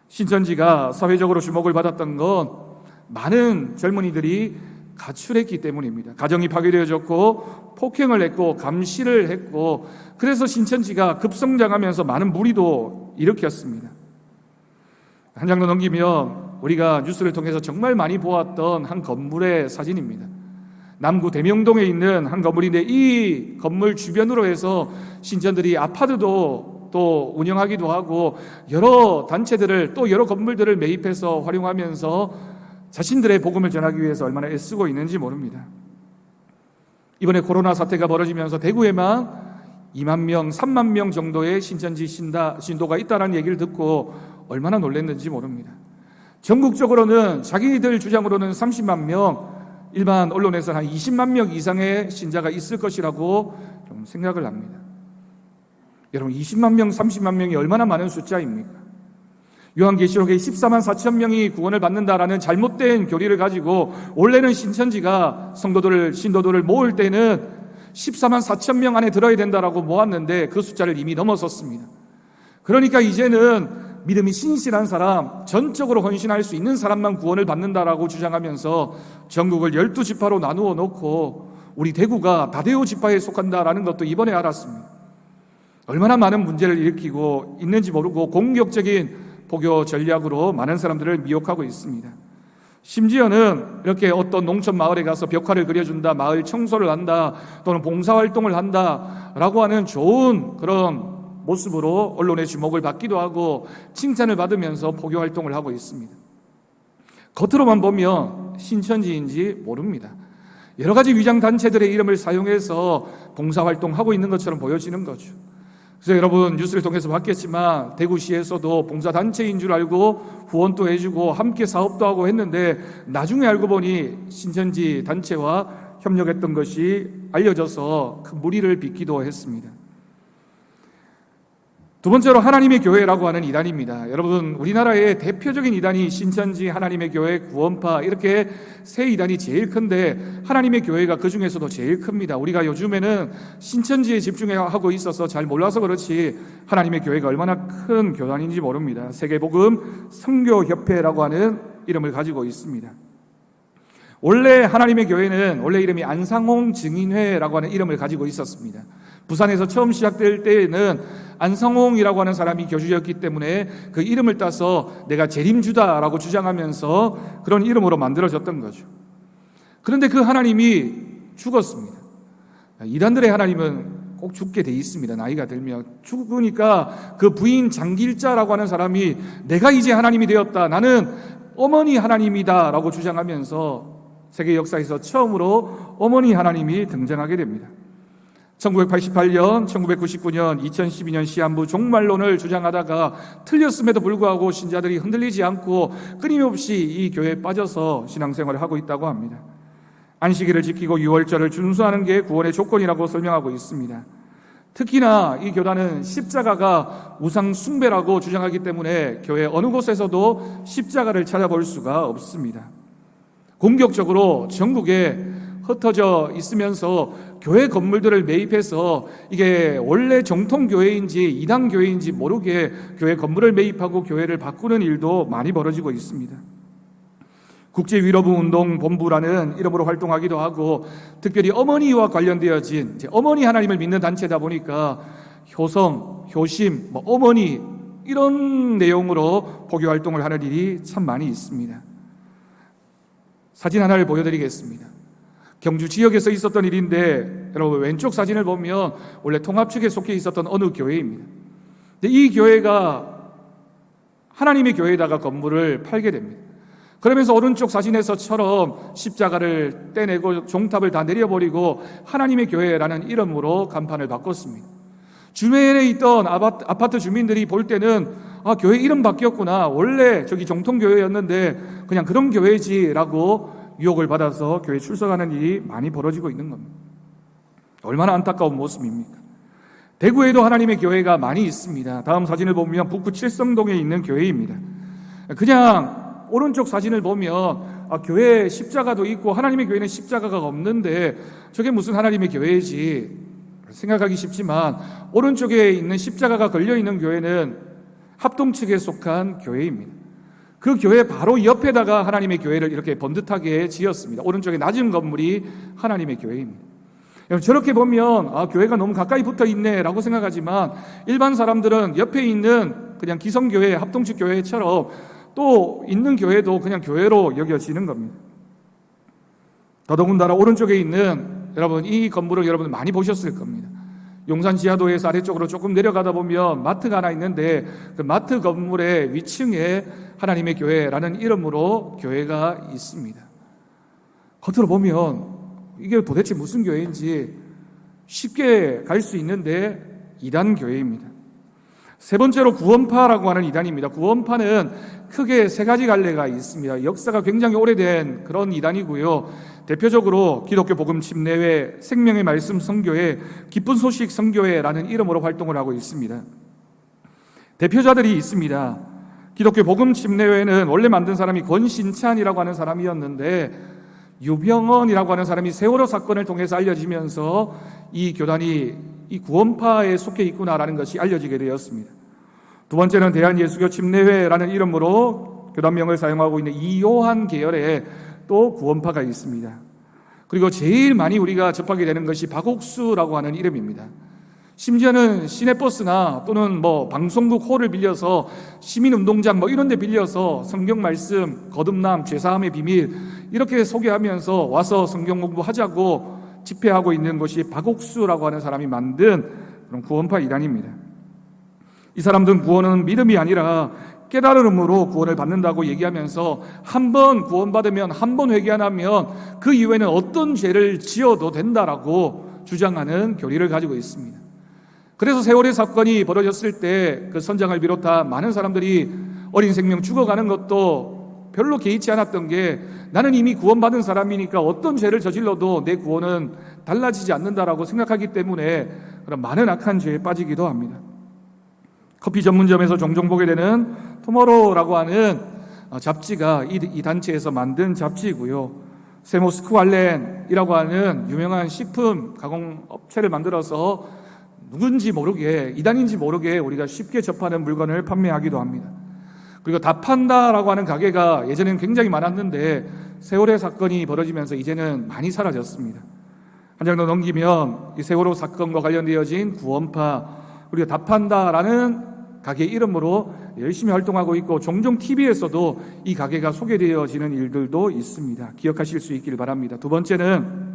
신천지가 사회적으로 주목을 받았던 건 많은 젊은이들이 가출했기 때문입니다. 가정이 파괴되어졌고 폭행을 했고 감시를 했고, 그래서 신천지가 급성장하면서 많은 무리도 일으켰습니다. 한 장 더 넘기면 우리가 뉴스를 통해서 정말 많이 보았던 한 건물의 사진입니다. 남구 대명동에 있는 한 건물인데 이 건물 주변으로 해서 신천들이 아파트도 또 운영하기도 하고 여러 단체들을 또 여러 건물들을 매입해서 활용하면서 자신들의 복음을 전하기 위해서 얼마나 애쓰고 있는지 모릅니다. 이번에 코로나 사태가 벌어지면서 대구에만 2만 명, 3만 명 정도의 신천지 신도가 있다는 얘기를 듣고 얼마나 놀랐는지 모릅니다. 전국적으로는 자기들 주장으로는 30만 명, 일반 언론에서는 한 20만 명 이상의 신자가 있을 것이라고 좀 생각을 합니다. 여러분, 20만 명, 30만 명이 얼마나 많은 숫자입니까? 요한계시록에 14만 4천 명이 구원을 받는다라는 잘못된 교리를 가지고 원래는 신천지가 신도들을 모을 때는 14만 4천 명 안에 들어야 된다라고 모았는데 그 숫자를 이미 넘어섰습니다. 그러니까 이제는 믿음이 신실한 사람, 전적으로 헌신할 수 있는 사람만 구원을 받는다라고 주장하면서 전국을 12지파로 나누어 놓고 우리 대구가 다대오 지파에 속한다라는 것도 이번에 알았습니다. 얼마나 많은 문제를 일으키고 있는지 모르고 공격적인 포교 전략으로 많은 사람들을 미혹하고 있습니다. 심지어는 이렇게 어떤 농촌 마을에 가서 벽화를 그려준다, 마을 청소를 한다, 또는 봉사활동을 한다라고 하는 좋은 그런 모습으로 언론의 주목을 받기도 하고 칭찬을 받으면서 포교활동을 하고 있습니다. 겉으로만 보면 신천지인지 모릅니다. 여러 가지 위장단체들의 이름을 사용해서 봉사활동하고 있는 것처럼 보여지는 거죠. 그래서 여러분 뉴스를 통해서 봤겠지만 대구시에서도 봉사단체인 줄 알고 후원도 해주고 함께 사업도 하고 했는데 나중에 알고 보니 신천지 단체와 협력했던 것이 알려져서 큰 무리를 빚기도 했습니다. 두 번째로 하나님의 교회라고 하는 이단입니다. 여러분, 우리나라의 대표적인 이단이 신천지, 하나님의 교회, 구원파 이렇게 세 이단이 제일 큰데 하나님의 교회가 그 중에서도 제일 큽니다. 우리가 요즘에는 신천지에 집중하고 있어서 잘 몰라서 그렇지 하나님의 교회가 얼마나 큰 교단인지 모릅니다. 세계복음 선교협회라고 하는 이름을 가지고 있습니다. 원래 하나님의 교회는 원래 이름이 안상홍 증인회라고 하는 이름을 가지고 있었습니다. 부산에서 처음 시작될 때에는 안상홍이라고 하는 사람이 교주였기 때문에 그 이름을 따서 내가 재림주다라고 주장하면서 그런 이름으로 만들어졌던 거죠. 그런데 그 하나님이 죽었습니다. 이단들의 하나님은 꼭 죽게 돼 있습니다. 나이가 들면 죽으니까 그 부인 장길자라고 하는 사람이 내가 이제 하나님이 되었다, 나는 어머니 하나님이다 라고 주장하면서 세계 역사에서 처음으로 어머니 하나님이 등장하게 됩니다. 1988년, 1999년, 2012년 시한부 종말론을 주장하다가 틀렸음에도 불구하고 신자들이 흔들리지 않고 끊임없이 이 교회에 빠져서 신앙생활을 하고 있다고 합니다. 안식일을 지키고 유월절을 준수하는 게 구원의 조건이라고 설명하고 있습니다. 특히나 이 교단은 십자가가 우상 숭배라고 주장하기 때문에 교회 어느 곳에서도 십자가를 찾아볼 수가 없습니다. 공격적으로 전국에 흩어져 있으면서 교회 건물들을 매입해서 이게 원래 정통교회인지 이단교회인지 모르게 교회 건물을 매입하고 교회를 바꾸는 일도 많이 벌어지고 있습니다. 국제위로부운동본부라는 이름으로 활동하기도 하고 특별히 어머니와 관련되어진 어머니 하나님을 믿는 단체다 보니까 효성, 효심, 어머니 이런 내용으로 포교활동을 하는 일이 참 많이 있습니다. 사진 하나를 보여드리겠습니다. 경주 지역에서 있었던 일인데 여러분 왼쪽 사진을 보면 원래 통합측에 속해 있었던 어느 교회입니다. 근데 이 교회가 하나님의 교회에다가 건물을 팔게 됩니다. 그러면서 오른쪽 사진에서처럼 십자가를 떼내고 종탑을 다 내려버리고 하나님의 교회라는 이름으로 간판을 바꿨습니다. 주변에 있던 아파트 주민들이 볼 때는 교회 이름 바뀌었구나, 원래 저기 정통교회였는데 그냥 그런 교회지라고 유혹을 받아서 교회 출석하는 일이 많이 벌어지고 있는 겁니다. 얼마나 안타까운 모습입니까? 대구에도 하나님의 교회가 많이 있습니다. 다음 사진을 보면 북구 칠성동에 있는 교회입니다. 그냥 오른쪽 사진을 보면 교회에 십자가도 있고 하나님의 교회는 십자가가 없는데 저게 무슨 하나님의 교회지 생각하기 쉽지만, 오른쪽에 있는 십자가가 걸려있는 교회는 합동 측에 속한 교회입니다. 그 교회 바로 옆에다가 하나님의 교회를 이렇게 번듯하게 지었습니다. 오른쪽에 낮은 건물이 하나님의 교회입니다. 저렇게 보면 교회가 너무 가까이 붙어 있네 라고 생각하지만, 일반 사람들은 옆에 있는 그냥 기성교회, 합동측 교회처럼 또 있는 교회도 그냥 교회로 여겨지는 겁니다. 더더군다나 오른쪽에 있는, 여러분 이 건물을 여러분 많이 보셨을 겁니다. 용산 지하도에서 아래쪽으로 조금 내려가다 보면 마트가 하나 있는데 그 마트 건물의 위층에 하나님의 교회라는 이름으로 교회가 있습니다. 겉으로 보면 이게 도대체 무슨 교회인지 쉽게 갈 수 있는데 이단 교회입니다. 세 번째로 구원파라고 하는 이단입니다. 구원파는 크게 세 가지 갈래가 있습니다. 역사가 굉장히 오래된 그런 이단이고요. 대표적으로 기독교 복음 침례회, 생명의 말씀 선교회, 기쁜 소식 선교회라는 이름으로 활동을 하고 있습니다. 대표자들이 있습니다. 기독교 복음 침례회는 원래 만든 사람이 권신찬이라고 하는 사람이었는데, 유병언이라고 하는 사람이 세월호 사건을 통해서 알려지면서 이 교단이 이 구원파에 속해 있구나라는 것이 알려지게 되었습니다. 두 번째는 대한예수교 침례회라는 이름으로 교단명을 사용하고 있는 이요한 계열의 또 구원파가 있습니다. 그리고 제일 많이 우리가 접하게 되는 것이 박옥수라고 하는 이름입니다. 심지어는 시내버스나 또는 방송국 홀을 빌려서 시민운동장 이런 데 빌려서 성경 말씀, 거듭남, 죄사함의 비밀 이렇게 소개하면서 와서 성경 공부하자고 집회하고 있는 것이 박옥수라고 하는 사람이 만든 그런 구원파 이단입니다. 이 사람들은 구원은 믿음이 아니라 깨달음으로 구원을 받는다고 얘기하면서 한 번 구원받으면, 한 번 회개 안 하면 그 이후에는 어떤 죄를 지어도 된다라고 주장하는 교리를 가지고 있습니다. 그래서 세월의 사건이 벌어졌을 때 그 선장을 비롯한 많은 사람들이 어린 생명 죽어가는 것도 별로 개의치 않았던 게, 나는 이미 구원받은 사람이니까 어떤 죄를 저질러도 내 구원은 달라지지 않는다라고 생각하기 때문에 그런 많은 악한 죄에 빠지기도 합니다. 커피 전문점에서 종종 보게 되는 투모로우라고 하는 잡지가 이 단체에서 만든 잡지이고요. 세모스크왈렌이라고 하는 유명한 식품 가공 업체를 만들어서 누군지 모르게, 이단인지 모르게 우리가 쉽게 접하는 물건을 판매하기도 합니다. 그리고 다판다라고 하는 가게가 예전에는 굉장히 많았는데 세월호 사건이 벌어지면서 이제는 많이 사라졌습니다. 한 장 더 넘기면 이 세월호 사건과 관련되어진 구원파, 우리가 다판다라는 가게 이름으로 열심히 활동하고 있고, 종종 TV에서도 이 가게가 소개되어지는 일들도 있습니다. 기억하실 수 있기를 바랍니다. 두 번째는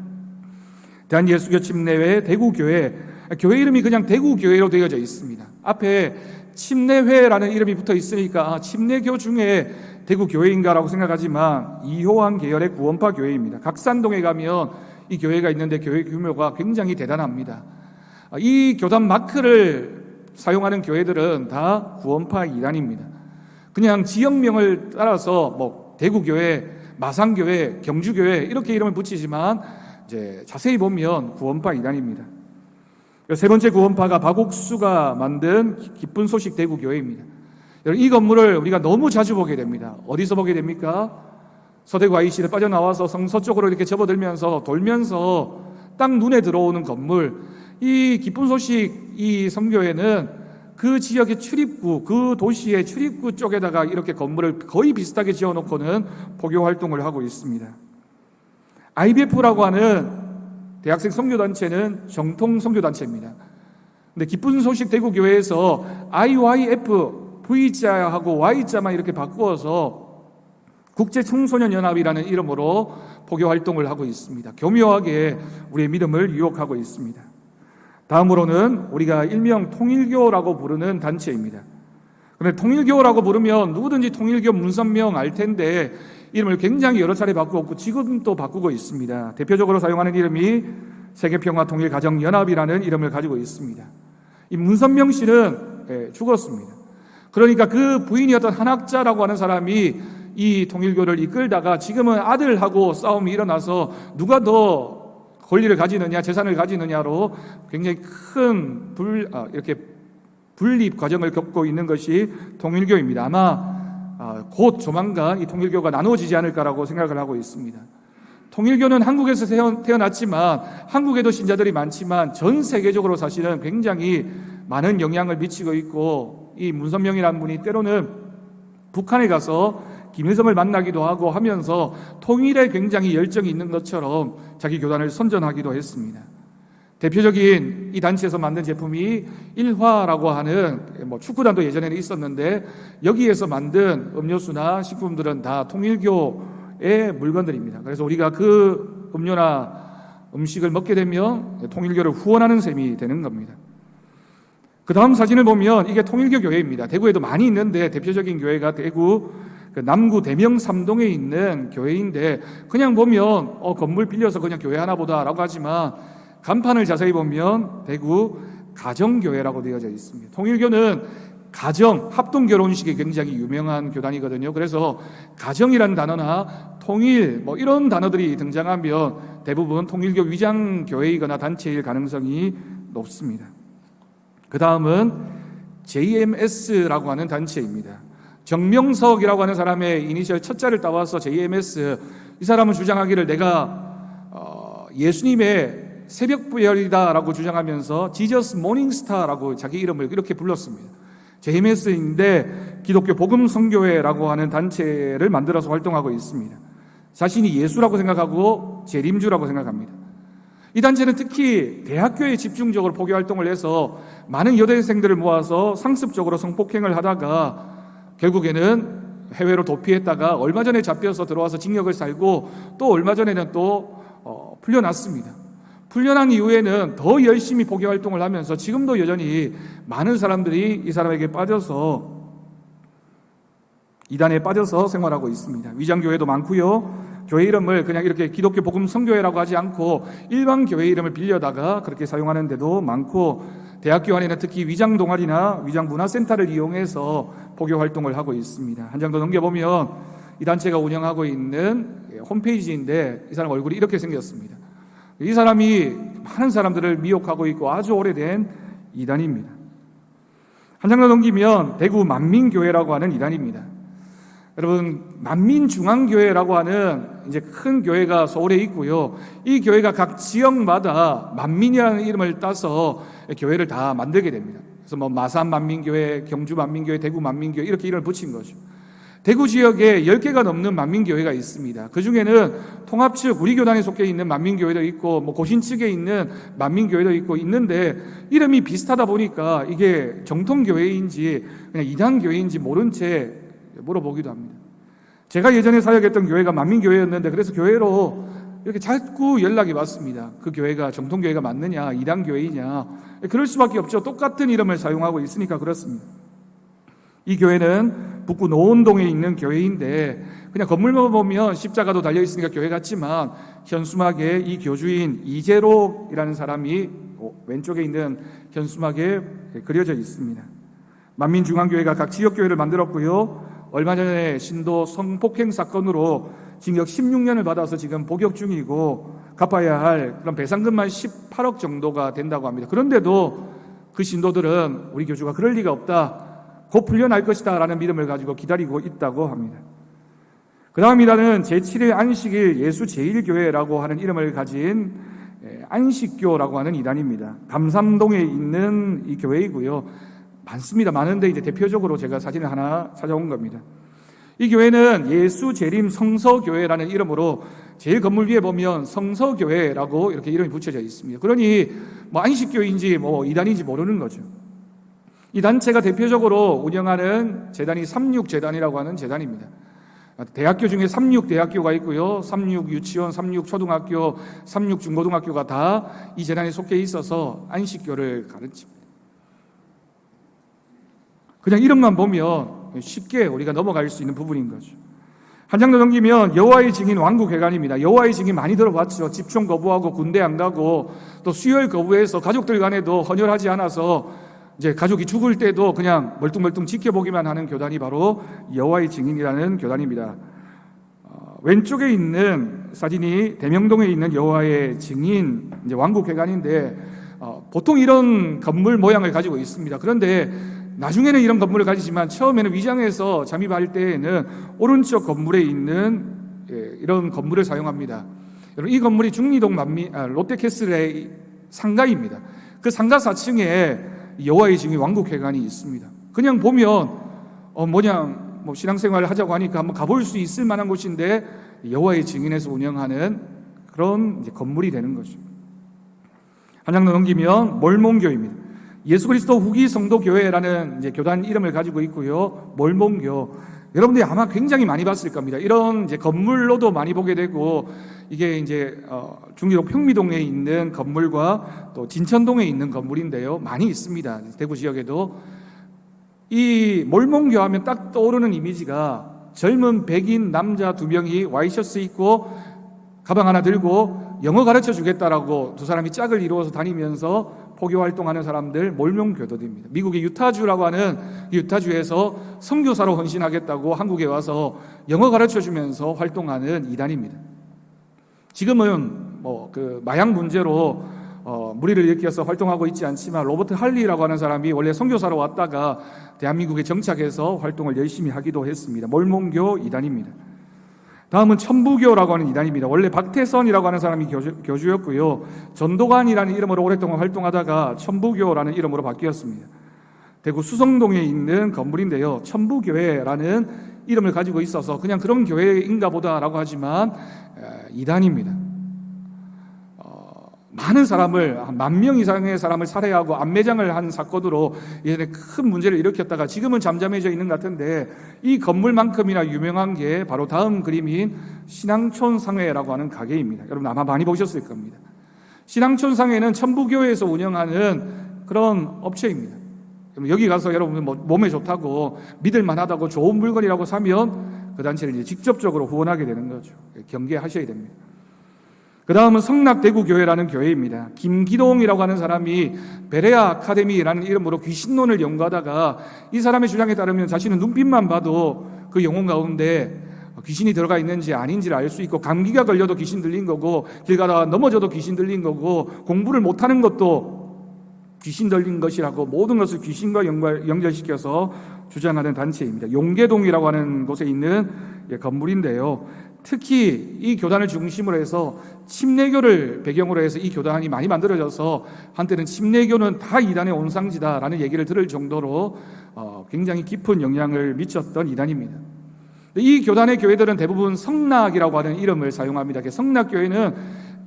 대한예수교 침례회 대구교회, 교회 이름이 그냥 대구교회로 되어져 있습니다. 앞에 침례회라는 이름이 붙어 있으니까 침례교 중에 대구교회인가라고 생각하지만 이효한 계열의 구원파 교회입니다. 각산동에 가면 이 교회가 있는데 교회 규모가 굉장히 대단합니다. 이 교단 마크를 사용하는 교회들은 다 구원파 이단입니다. 그냥 지역명을 따라서 대구교회, 마산교회, 경주교회 이렇게 이름을 붙이지만 이제 자세히 보면 구원파 이단입니다. 세 번째 구원파가 박옥수가 만든 기쁜 소식 대구교회입니다. 이 건물을 우리가 너무 자주 보게 됩니다. 어디서 보게 됩니까? 서대구 IC를 빠져나와서 성서쪽으로 이렇게 접어들면서 돌면서 딱 눈에 들어오는 건물, 이 기쁜 소식 이 선교회는 그 지역의 출입구, 그 도시의 출입구 쪽에다가 이렇게 건물을 거의 비슷하게 지어놓고는 포교 활동을 하고 있습니다. IBF라고 하는 대학생 선교단체는 정통 선교단체입니다. 근데 기쁜 소식 대구교회에서 IYF, V자하고 Y자만 이렇게 바꾸어서 국제청소년연합이라는 이름으로 포교 활동을 하고 있습니다. 교묘하게 우리의 믿음을 유혹하고 있습니다. 다음으로는 우리가 일명 통일교라고 부르는 단체입니다. 그런데 통일교라고 부르면 누구든지 통일교 문선명 알 텐데 이름을 굉장히 여러 차례 바꾸었고 지금도 바꾸고 있습니다. 대표적으로 사용하는 이름이 세계평화통일가정연합이라는 이름을 가지고 있습니다. 이 문선명 씨는 죽었습니다. 그러니까 그 부인이었던 한학자라고 하는 사람이 이 통일교를 이끌다가 지금은 아들하고 싸움이 일어나서 누가 더 권리를 가지느냐, 재산을 가지느냐로 굉장히 큰 이렇게 분립 과정을 겪고 있는 것이 통일교입니다. 아마 곧 조만간 이 통일교가 나누어지지 않을까라고 생각을 하고 있습니다. 통일교는 한국에서 태어났지만 한국에도 신자들이 많지만 전 세계적으로 사실은 굉장히 많은 영향을 미치고 있고, 이 문선명이라는 분이 때로는 북한에 가서 김일성을 만나기도 하고 하면서 통일에 굉장히 열정이 있는 것처럼 자기 교단을 선전하기도 했습니다. 대표적인 이 단체에서 만든 제품이 일화라고 하는 축구단도 예전에는 있었는데, 여기에서 만든 음료수나 식품들은 다 통일교의 물건들입니다. 그래서 우리가 그 음료나 음식을 먹게 되면 통일교를 후원하는 셈이 되는 겁니다. 그 다음 사진을 보면 이게 통일교 교회입니다. 대구에도 많이 있는데 대표적인 교회가 대구 남구 대명 3동에 있는 교회인데, 그냥 보면 건물 빌려서 그냥 교회 하나 보다라고 하지만 간판을 자세히 보면 대구 가정교회라고 되어져 있습니다. 통일교는 가정, 합동결혼식이 굉장히 유명한 교단이거든요. 그래서 가정이라는 단어나 통일 이런 단어들이 등장하면 대부분 통일교 위장교회이거나 단체일 가능성이 높습니다. 그 다음은 JMS라고 하는 단체입니다. 정명석이라고 하는 사람의 이니셜 첫 자를 따와서 JMS, 이 사람은 주장하기를 내가 예수님의 새벽별이다라고 주장하면서 지저스 모닝스타라고 자기 이름을 이렇게 불렀습니다. JMS인데 기독교 복음선교회라고 하는 단체를 만들어서 활동하고 있습니다. 자신이 예수라고 생각하고 재림주라고 생각합니다. 이 단체는 특히 대학교에 집중적으로 포교 활동을 해서 많은 여대생들을 모아서 상습적으로 성폭행을 하다가 결국에는 해외로 도피했다가 얼마 전에 잡혀서 들어와서 징역을 살고 또 얼마 전에는 또 풀려났습니다. 풀려난 이후에는 더 열심히 포교 활동을 하면서 지금도 여전히 많은 사람들이 이 사람에게 빠져서 이단에 빠져서 생활하고 있습니다. 위장교회도 많고요. 교회 이름을 그냥 이렇게 기독교 복음 선교회라고 하지 않고 일반 교회 이름을 빌려다가 그렇게 사용하는 데도 많고, 대학교 안에는 특히 위장 동아리나 위장 문화센터를 이용해서 포교 활동을 하고 있습니다. 한 장 더 넘겨보면 이 단체가 운영하고 있는 홈페이지인데 이 사람 얼굴이 이렇게 생겼습니다. 이 사람이 많은 사람들을 미혹하고 있고 아주 오래된 이단입니다. 한 장 더 넘기면 대구 만민교회라고 하는 이단입니다. 여러분, 만민중앙교회라고 하는 이제 큰 교회가 서울에 있고요. 이 교회가 각 지역마다 만민이라는 이름을 따서 교회를 다 만들게 됩니다. 그래서 마산 만민교회, 경주 만민교회, 대구 만민교회 이렇게 이름을 붙인 거죠. 대구 지역에 10개가 넘는 만민교회가 있습니다. 그 중에는 통합 측, 우리 교단에 속해 있는 만민교회도 있고, 고신 측에 있는 만민교회도 있고 있는데, 이름이 비슷하다 보니까 이게 정통교회인지 그냥 이단교회인지 모른 채 물어보기도 합니다. 제가 예전에 사역했던 교회가 만민교회였는데, 그래서 교회로 이렇게 자꾸 연락이 왔습니다. 그 교회가 정통교회가 맞느냐, 이단교회이냐. 그럴 수밖에 없죠. 똑같은 이름을 사용하고 있으니까 그렇습니다. 이 교회는 북구 노원동에 있는 교회인데, 그냥 건물만 보면 십자가도 달려있으니까 교회 같지만 현수막에 이 교주인 이재록이라는 사람이 왼쪽에 있는 현수막에 그려져 있습니다. 만민중앙교회가 각 지역교회를 만들었고요. 얼마 전에 신도 성폭행 사건으로 징역 16년을 받아서 지금 복역 중이고 갚아야 할 그런 배상금만 18억 정도가 된다고 합니다. 그런데도 그 신도들은 우리 교주가 그럴 리가 없다, 곧 풀려날 것이다 라는 믿음을 가지고 기다리고 있다고 합니다. 그 다음 이단은 제7일 안식일 예수제일교회라고 하는 이름을 가진 안식교라고 하는 이단입니다. 감삼동에 있는 이 교회이고요. 많습니다. 많은데 이제 대표적으로 제가 사진을 하나 찾아온 겁니다. 이 교회는 예수 재림 성서교회라는 이름으로 제일 건물 위에 보면 성서교회라고 이렇게 이름이 붙여져 있습니다. 그러니 안식교인지 이단인지 모르는 거죠. 이 단체가 대표적으로 운영하는 재단이 삼육재단이라고 하는 재단입니다. 대학교 중에 삼육대학교가 있고요. 삼육유치원, 삼육초등학교, 삼육중고등학교가 다 이 재단에 속해 있어서 안식교를 가르칩니다. 그냥 이름만 보면 쉽게 우리가 넘어갈 수 있는 부분인 거죠. 한 장 더 넘기면 여호와의 증인 왕국회관입니다. 여호와의 증인 많이 들어봤죠. 집총 거부하고 군대 안 가고 또 수혈 거부해서 가족들 간에도 헌혈하지 않아서 이제 가족이 죽을 때도 그냥 멀뚱멀뚱 지켜보기만 하는 교단이 바로 여호와의 증인이라는 교단입니다. 왼쪽에 있는 사진이 대명동에 있는 여호와의 증인 이제 왕국회관인데 보통 이런 건물 모양을 가지고 있습니다. 그런데 나중에는 이런 건물을 가지지만 처음에는 위장해서 잠입할 때에는 오른쪽 건물에 있는 이런 건물을 사용합니다. 여러분, 이 건물이 중리동 롯데캐슬의 상가입니다. 그 상가 4층에 여호와의 증인 왕국회관이 있습니다. 그냥 보면 신앙생활을 하자고 하니까 한번 가볼 수 있을 만한 곳인데 여호와의 증인에서 운영하는 그런 이제 건물이 되는 거죠. 한 장 더 넘기면 몰몬교입니다. 예수 그리스도 후기 성도 교회라는 이제 교단 이름을 가지고 있고요. 몰몬교. 여러분들이 아마 굉장히 많이 봤을 겁니다. 이런 이제 건물로도 많이 보게 되고, 이게 이제 중리동 평미동에 있는 건물과 또 진천동에 있는 건물인데요. 많이 있습니다. 대구 지역에도. 이 몰몬교 하면 딱 떠오르는 이미지가 젊은 백인 남자 2명이 와이셔츠 입고 가방 하나 들고 영어 가르쳐 주겠다라고 두 사람이 짝을 이루어서 다니면서 포교 활동하는 사람들, 몰몬교도입니다. 미국의 유타주라고 하는 유타주에서 선교사로 헌신하겠다고 한국에 와서 영어 가르쳐 주면서 활동하는 이단입니다. 지금은 마약 문제로 무리를 일으켜서 활동하고 있지 않지만, 로버트 할리라고 하는 사람이 원래 선교사로 왔다가 대한민국에 정착해서 활동을 열심히 하기도 했습니다. 몰몬교 이단입니다. 다음은 천부교라고 하는 이단입니다. 원래 박태선이라고 하는 사람이 교주였고요. 전도관이라는 이름으로 오랫동안 활동하다가 천부교라는 이름으로 바뀌었습니다. 대구 수성동에 있는 건물인데요. 천부교회라는 이름을 가지고 있어서 그냥 그런 교회인가 보다라고 하지만 이단입니다. 많은 사람을, 10,000명 이상의 사람을 살해하고 암매장을 한 사건으로 예전에 큰 문제를 일으켰다가 지금은 잠잠해져 있는 것 같은데, 이 건물만큼이나 유명한 게 바로 다음 그림인 신앙촌 상회라고 하는 가게입니다. 여러분 아마 많이 보셨을 겁니다. 신앙촌 상회는 천부교회에서 운영하는 그런 업체입니다. 여기 가서 여러분 몸에 좋다고 믿을만하다고 좋은 물건이라고 사면 그 단체를 이제 직접적으로 후원하게 되는 거죠. 경계하셔야 됩니다. 그 다음은 성락대구교회라는 교회입니다. 김기동이라고 하는 사람이 베레아 아카데미라는 이름으로 귀신론을 연구하다가, 이 사람의 주장에 따르면 자신은 눈빛만 봐도 그 영혼 가운데 귀신이 들어가 있는지 아닌지를 알 수 있고, 감기가 걸려도 귀신 들린 거고, 길 가다가 넘어져도 귀신 들린 거고, 공부를 못하는 것도 귀신 들린 것이라고 모든 것을 귀신과 연결시켜서 주장하는 단체입니다. 용계동이라고 하는 곳에 있는 건물인데요. 특히 이 교단을 중심으로 해서 침례교를 배경으로 해서 이 교단이 많이 만들어져서 한때는 침례교는 다 이단의 온상지다라는 얘기를 들을 정도로 굉장히 깊은 영향을 미쳤던 이단입니다. 이 교단의 교회들은 대부분 성락이라고 하는 이름을 사용합니다. 성락교회는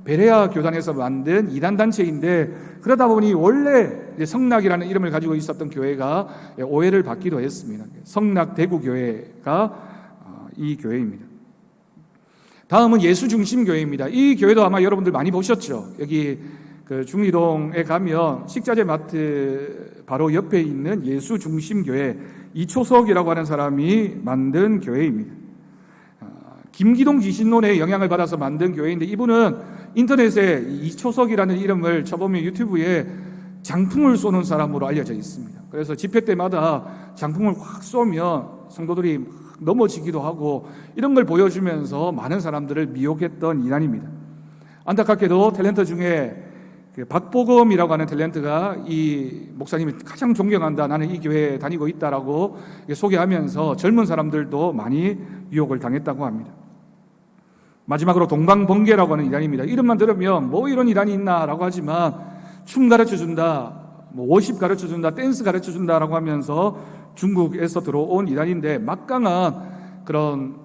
베레아 교단에서 만든 이단 단체인데, 그러다 보니 원래 성락이라는 이름을 가지고 있었던 교회가 오해를 받기도 했습니다. 성락대구교회가 이 교회입니다. 다음은 예수중심교회입니다. 이 교회도 아마 여러분들 많이 보셨죠. 여기 그 중리동에 가면 식자재 마트 바로 옆에 있는 예수중심교회, 이초석이라고 하는 사람이 만든 교회입니다. 김기동 귀신론에 영향을 받아서 만든 교회인데, 이분은 인터넷에 이초석이라는 이름을 쳐보면 유튜브에 장풍을 쏘는 사람으로 알려져 있습니다. 그래서 집회 때마다 장풍을 확 쏘면 성도들이 넘어지기도 하고, 이런 걸 보여주면서 많은 사람들을 미혹했던 이단입니다. 안타깝게도 탤런트 중에 박보검이라고 하는 탤런트가 이 목사님이 가장 존경한다, 나는 이 교회에 다니고 있다라고 소개하면서 젊은 사람들도 많이 유혹을 당했다고 합니다. 마지막으로 동방번개라고 하는 이단입니다. 이름만 들으면 뭐 이런 이단이 있나라고 하지만, 춤 가르쳐준다, 워십 가르쳐준다, 댄스 가르쳐준다라고 하면서 중국에서 들어온 이단인데, 막강한 그런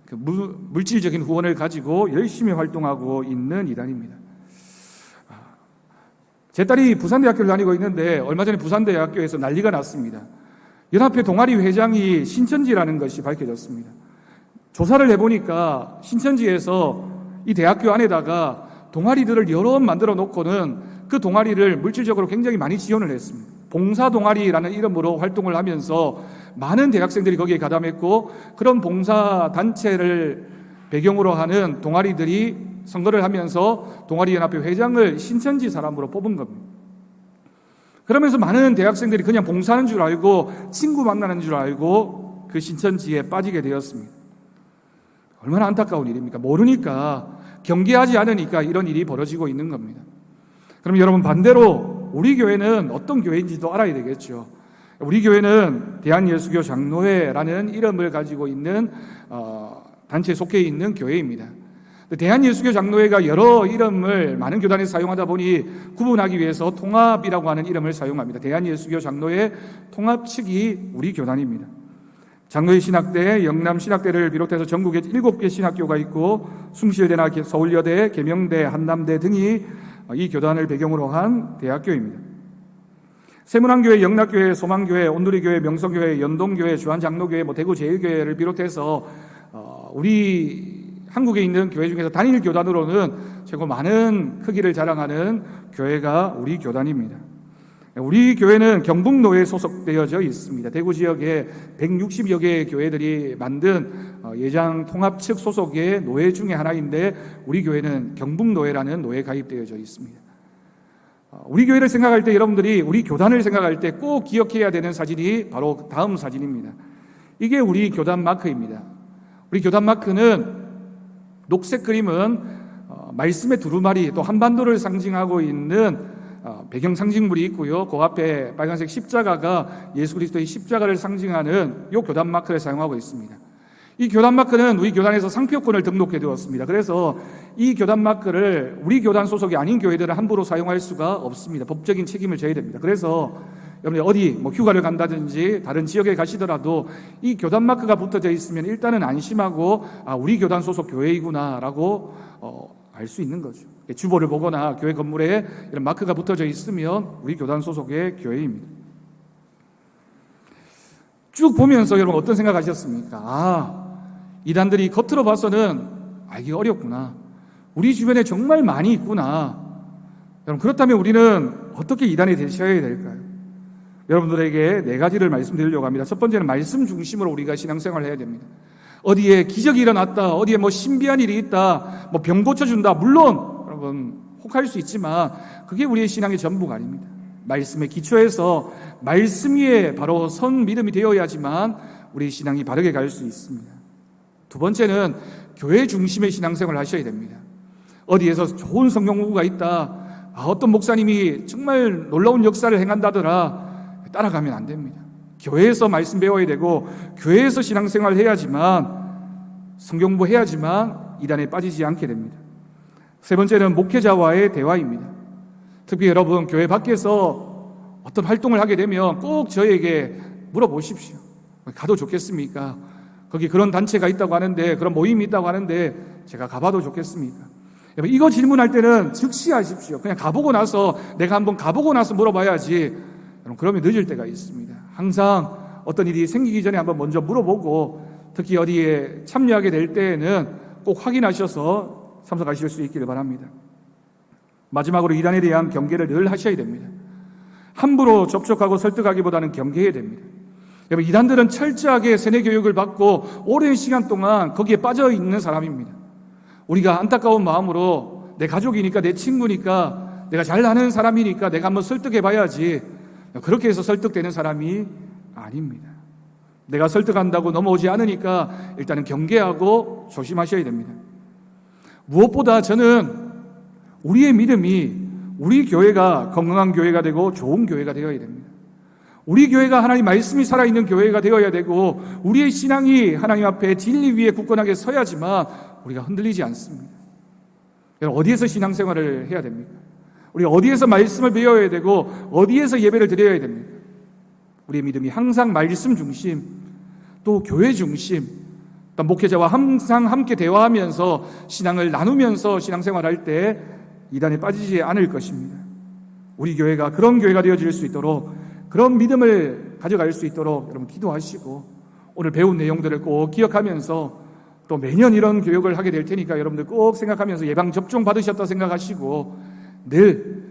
물질적인 후원을 가지고 열심히 활동하고 있는 이단입니다. 제 딸이 부산대학교를 다니고 있는데, 얼마 전에 부산대학교에서 난리가 났습니다. 연합회 동아리 회장이 신천지라는 것이 밝혀졌습니다. 조사를 해보니까 신천지에서 이 대학교 안에다가 동아리들을 여러 만들어 놓고는 그 동아리를 물질적으로 굉장히 많이 지원을 했습니다. 봉사동아리라는 이름으로 활동을 하면서 많은 대학생들이 거기에 가담했고, 그런 봉사단체를 배경으로 하는 동아리들이 선거를 하면서 동아리연합회 회장을 신천지 사람으로 뽑은 겁니다. 그러면서 많은 대학생들이 그냥 봉사하는 줄 알고 친구 만나는 줄 알고 그 신천지에 빠지게 되었습니다. 얼마나 안타까운 일입니까? 모르니까, 경계하지 않으니까 이런 일이 벌어지고 있는 겁니다. 그럼 여러분, 반대로 우리 교회는 어떤 교회인지도 알아야 되겠죠. 우리 교회는 대한예수교 장로회라는 이름을 가지고 있는 단체에 속해 있는 교회입니다. 대한예수교 장로회가 여러 이름을 많은 교단에서 사용하다 보니 구분하기 위해서 통합이라고 하는 이름을 사용합니다. 대한예수교 장로회 통합 측이 우리 교단입니다. 장로회 신학대, 영남 신학대를 비롯해서 전국에 7개 신학교가 있고 숭실대나 서울여대, 계명대, 한남대 등이 이 교단을 배경으로 한 대학교입니다. 세문안교회, 영락교회, 소망교회, 온누리교회, 명성교회, 연동교회, 주한장로교회, 대구제일교회를 비롯해서 우리 한국에 있는 교회 중에서 단일 교단으로는 최고 많은 크기를 자랑하는 교회가 우리 교단입니다. 우리 교회는 경북노회에 소속되어져 있습니다. 대구 지역에 160여 개의 교회들이 만든 예장 통합 측 소속의 노회 중에 하나인데 우리 교회는 경북노회라는 노회에 가입되어져 있습니다. 우리 교회를 생각할 때 여러분들이 우리 교단을 생각할 때 꼭 기억해야 되는 사진이 바로 다음 사진입니다. 이게 우리 교단 마크입니다. 우리 교단 마크는 녹색 그림은 말씀의 두루마리 또 한반도를 상징하고 있는 배경 상징물이 있고요. 그 앞에 빨간색 십자가가 예수 그리스도의 십자가를 상징하는 이 교단 마크를 사용하고 있습니다. 이 교단 마크는 우리 교단에서 상표권을 등록해 두었습니다. 그래서 이 교단 마크를 우리 교단 소속이 아닌 교회들은 함부로 사용할 수가 없습니다. 법적인 책임을 져야 됩니다. 그래서 여러분이 어디 휴가를 간다든지 다른 지역에 가시더라도 이 교단 마크가 붙어져 있으면 일단은 안심하고 우리 교단 소속 교회이구나라고 알 수 있는 거죠. 주보를 보거나 교회 건물에 이런 마크가 붙어져 있으면 우리 교단 소속의 교회입니다. 쭉 보면서 여러분 어떤 생각하셨습니까? 이단들이 겉으로 봐서는 알기 어렵구나. 우리 주변에 정말 많이 있구나. 여러분, 그렇다면 우리는 어떻게 이단에 대처해야 될까요? 여러분들에게 4가지를 말씀드리려고 합니다. 첫 번째는 말씀 중심으로 우리가 신앙생활을 해야 됩니다. 어디에 기적이 일어났다, 어디에 신비한 일이 있다, 병 고쳐준다. 물론 여러분 혹할 수 있지만 그게 우리의 신앙의 전부가 아닙니다. 말씀에 기초해서 말씀 위에 바로 선 믿음이 되어야지만 우리 신앙이 바르게 갈 수 있습니다. 두 번째는 교회 중심의 신앙생활을 하셔야 됩니다. 어디에서 좋은 성경 공부가 있다, 어떤 목사님이 정말 놀라운 역사를 행한다더라, 따라가면 안 됩니다. 교회에서 말씀 배워야 되고 교회에서 신앙생활을 해야지만, 성경 공부해야지만 이단에 빠지지 않게 됩니다. 세 번째는 목회자와의 대화입니다. 특히 여러분 교회 밖에서 어떤 활동을 하게 되면 꼭 저에게 물어보십시오. 가도 좋겠습니까? 거기 그런 단체가 있다고 하는데, 그런 모임이 있다고 하는데 제가 가봐도 좋겠습니까? 여러분, 이거 질문할 때는 즉시 하십시오. 그냥 가보고 나서, 내가 한번 가보고 나서 물어봐야지. 여러분, 그러면 늦을 때가 있습니다. 항상 어떤 일이 생기기 전에 한번 먼저 물어보고, 특히 어디에 참여하게 될 때에는 꼭 확인하셔서 참석하실 수 있기를 바랍니다. 마지막으로 이단에 대한 경계를 늘 하셔야 됩니다. 함부로 접촉하고 설득하기보다는 경계해야 됩니다. 여러분, 이단들은 철저하게 세뇌 교육을 받고 오랜 시간 동안 거기에 빠져 있는 사람입니다. 우리가 안타까운 마음으로 내 가족이니까, 내 친구니까, 내가 잘 아는 사람이니까 내가 한번 설득해 봐야지, 그렇게 해서 설득되는 사람이 아닙니다. 내가 설득한다고 넘어오지 않으니까 일단은 경계하고 조심하셔야 됩니다. 무엇보다 저는 우리의 믿음이, 우리 교회가 건강한 교회가 되고 좋은 교회가 되어야 됩니다. 우리 교회가 하나님 말씀이 살아있는 교회가 되어야 되고, 우리의 신앙이 하나님 앞에 진리 위에 굳건하게 서야지만 우리가 흔들리지 않습니다. 여러분, 어디에서 신앙생활을 해야 됩니까? 우리 어디에서 말씀을 배워야 되고 어디에서 예배를 드려야 됩니까? 우리의 믿음이 항상 말씀 중심, 또 교회 중심, 또 목회자와 항상 함께 대화하면서 신앙을 나누면서 신앙생활할 때 이단에 빠지지 않을 것입니다. 우리 교회가 그런 교회가 되어질 수 있도록, 그런 믿음을 가져갈 수 있도록 여러분 기도하시고, 오늘 배운 내용들을 꼭 기억하면서, 또 매년 이런 교육을 하게 될 테니까 여러분들 꼭 생각하면서 예방접종 받으셨다 생각하시고 늘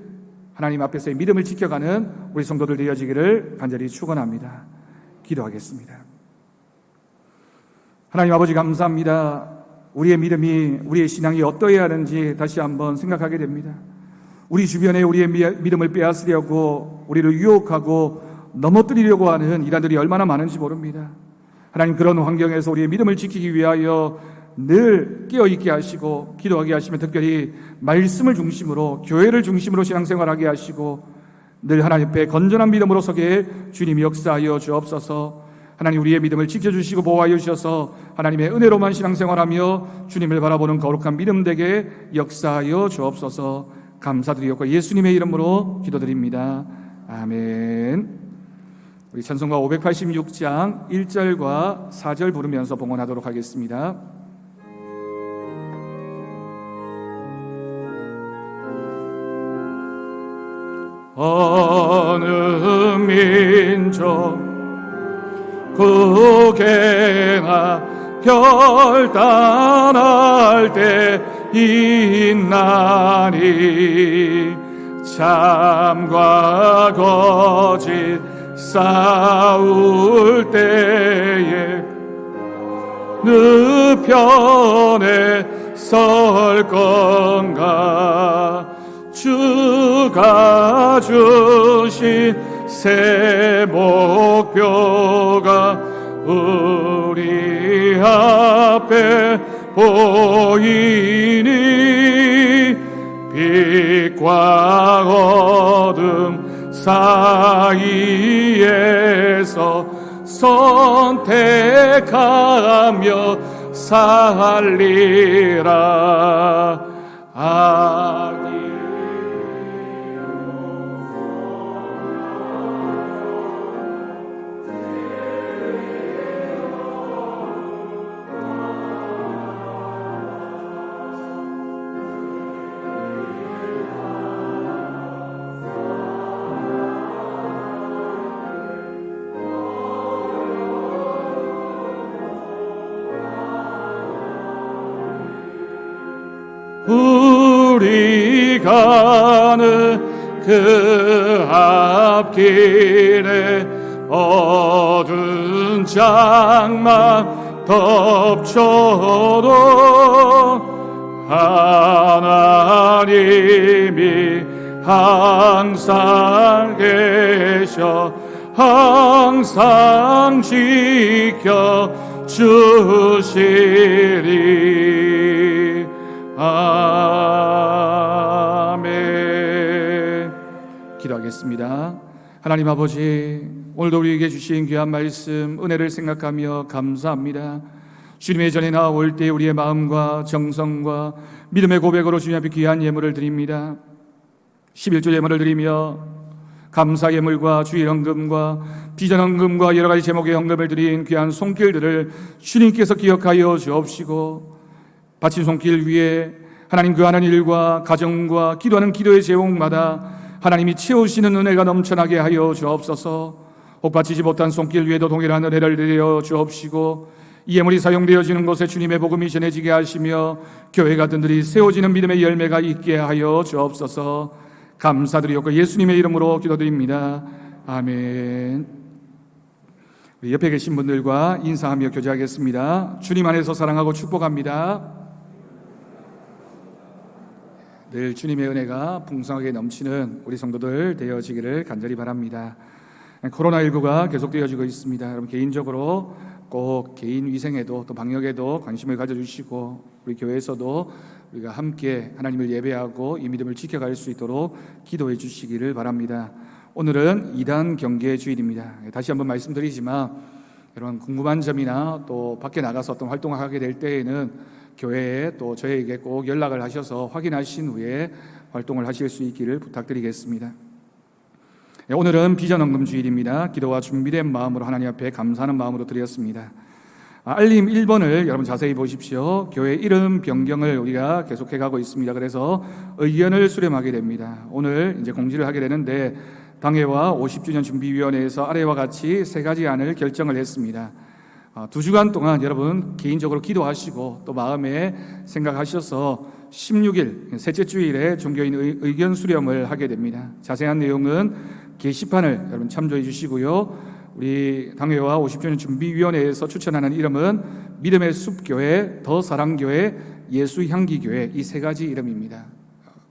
하나님 앞에서의 믿음을 지켜가는 우리 성도들 되어지기를 간절히 축원합니다. 기도하겠습니다. 하나님 아버지, 감사합니다. 우리의 믿음이, 우리의 신앙이 어떠해야 하는지 다시 한번 생각하게 됩니다. 우리 주변에 우리의 믿음을 빼앗으려고 우리를 유혹하고 넘어뜨리려고 하는 이단들이 얼마나 많은지 모릅니다. 하나님, 그런 환경에서 우리의 믿음을 지키기 위하여 늘 깨어있게 하시고 기도하게 하시며, 특별히 말씀을 중심으로, 교회를 중심으로 신앙생활하게 하시고 늘 하나님 앞에 건전한 믿음으로 서게 주님이 역사하여 주옵소서. 하나님, 우리의 믿음을 지켜주시고 보호하여 주셔서 하나님의 은혜로만 신앙생활하며 주님을 바라보는 거룩한 믿음 되게 역사하여 주옵소서. 감사드리옵고 예수님의 이름으로 기도드립니다. 아멘. 우리 찬송가 586장 1절과 4절 부르면서 봉헌하도록 하겠습니다. 어느 민족 국에나 결단할 때 있나니 참과 거짓 싸울 때에 느 편에 설 건가. 주가 주신 새 목표가 우리 앞에 보이니 빛과 어둠 사이에서 선택하며 살리라. 우리 가는 그 앞길에 어두운 장막 덮쳐도 하나님이 항상 계셔 항상 지켜 주시리. 아멘. 기도하겠습니다. 하나님 아버지, 오늘도 우리에게 주신 귀한 말씀, 은혜를 생각하며 감사합니다. 주님의 전에 나올 때 우리의 마음과 정성과 믿음의 고백으로 주님 앞에 귀한 예물을 드립니다. 11조 예물을 드리며 감사 예물과 주일 헌금과 비전 헌금과 여러 가지 제목의 헌금을 드린 귀한 손길들을 주님께서 기억하여 주옵시고, 바친 손길 위에 하나님 그 하는 일과 가정과 기도하는 기도의 제목마다 하나님이 채우시는 은혜가 넘쳐나게 하여 주옵소서. 혹 바치지 못한 손길 위에도 동일한 은혜를 내려 주옵시고, 이 예물이 사용되어지는 곳에 주님의 복음이 전해지게 하시며 교회가 든든히 세워지는 믿음의 열매가 있게 하여 주옵소서. 감사드리옵고 예수님의 이름으로 기도드립니다. 아멘. 우리 옆에 계신 분들과 인사하며 교제하겠습니다. 주님 안에서 사랑하고 축복합니다. 늘 주님의 은혜가 풍성하게 넘치는 우리 성도들 되어지기를 간절히 바랍니다. 코로나19가 계속되어지고 있습니다. 여러분, 개인적으로 꼭 개인 위생에도 또 방역에도 관심을 가져주시고, 우리 교회에서도 우리가 함께 하나님을 예배하고 이 믿음을 지켜갈 수 있도록 기도해 주시기를 바랍니다. 오늘은 이단 경계 주일입니다. 다시 한번 말씀드리지만, 여러분 궁금한 점이나 또 밖에 나가서 어떤 활동을 하게 될 때에는 교회에 또 저에게 꼭 연락을 하셔서 확인하신 후에 활동을 하실 수 있기를 부탁드리겠습니다. 오늘은 비전 헌금 주일입니다. 기도와 준비된 마음으로 하나님 앞에 감사하는 마음으로 드렸습니다. 알림 1번을 여러분 자세히 보십시오. 교회 이름 변경을 우리가 계속해 가고 있습니다. 그래서 의견을 수렴하게 됩니다. 오늘 이제 공지를 하게 되는데, 당회와 50주년 준비위원회에서 아래와 같이 3가지 안을 결정을 했습니다. 2주간 동안 여러분 개인적으로 기도하시고 또 마음에 생각하셔서 16일 셋째 주일에 종교인 의견 수렴을 하게 됩니다. 자세한 내용은 게시판을 여러분 참조해 주시고요. 우리 당회와 50주년 준비위원회에서 추천하는 이름은 믿음의 숲교회, 더사랑교회, 예수향기교회, 이 3가지 이름입니다.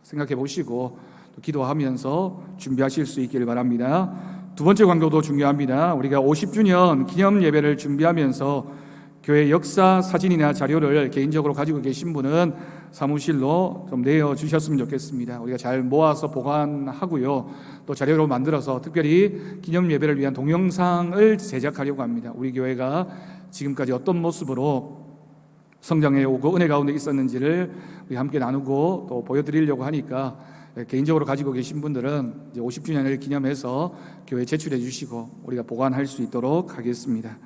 생각해 보시고 기도하면서 준비하실 수 있기를 바랍니다. 두 번째 광고도 중요합니다. 우리가 50주년 기념 예배를 준비하면서 교회 역사 사진이나 자료를 개인적으로 가지고 계신 분은 사무실로 좀 내어주셨으면 좋겠습니다. 우리가 잘 모아서 보관하고요, 또 자료로 만들어서 특별히 기념 예배를 위한 동영상을 제작하려고 합니다. 우리 교회가 지금까지 어떤 모습으로 성장해 오고 은혜 가운데 있었는지를 우리 함께 나누고 또 보여드리려고 하니까 개인적으로 가지고 계신 분들은 이제 50주년을 기념해서 교회에 제출해 주시고 우리가 보관할 수 있도록 하겠습니다.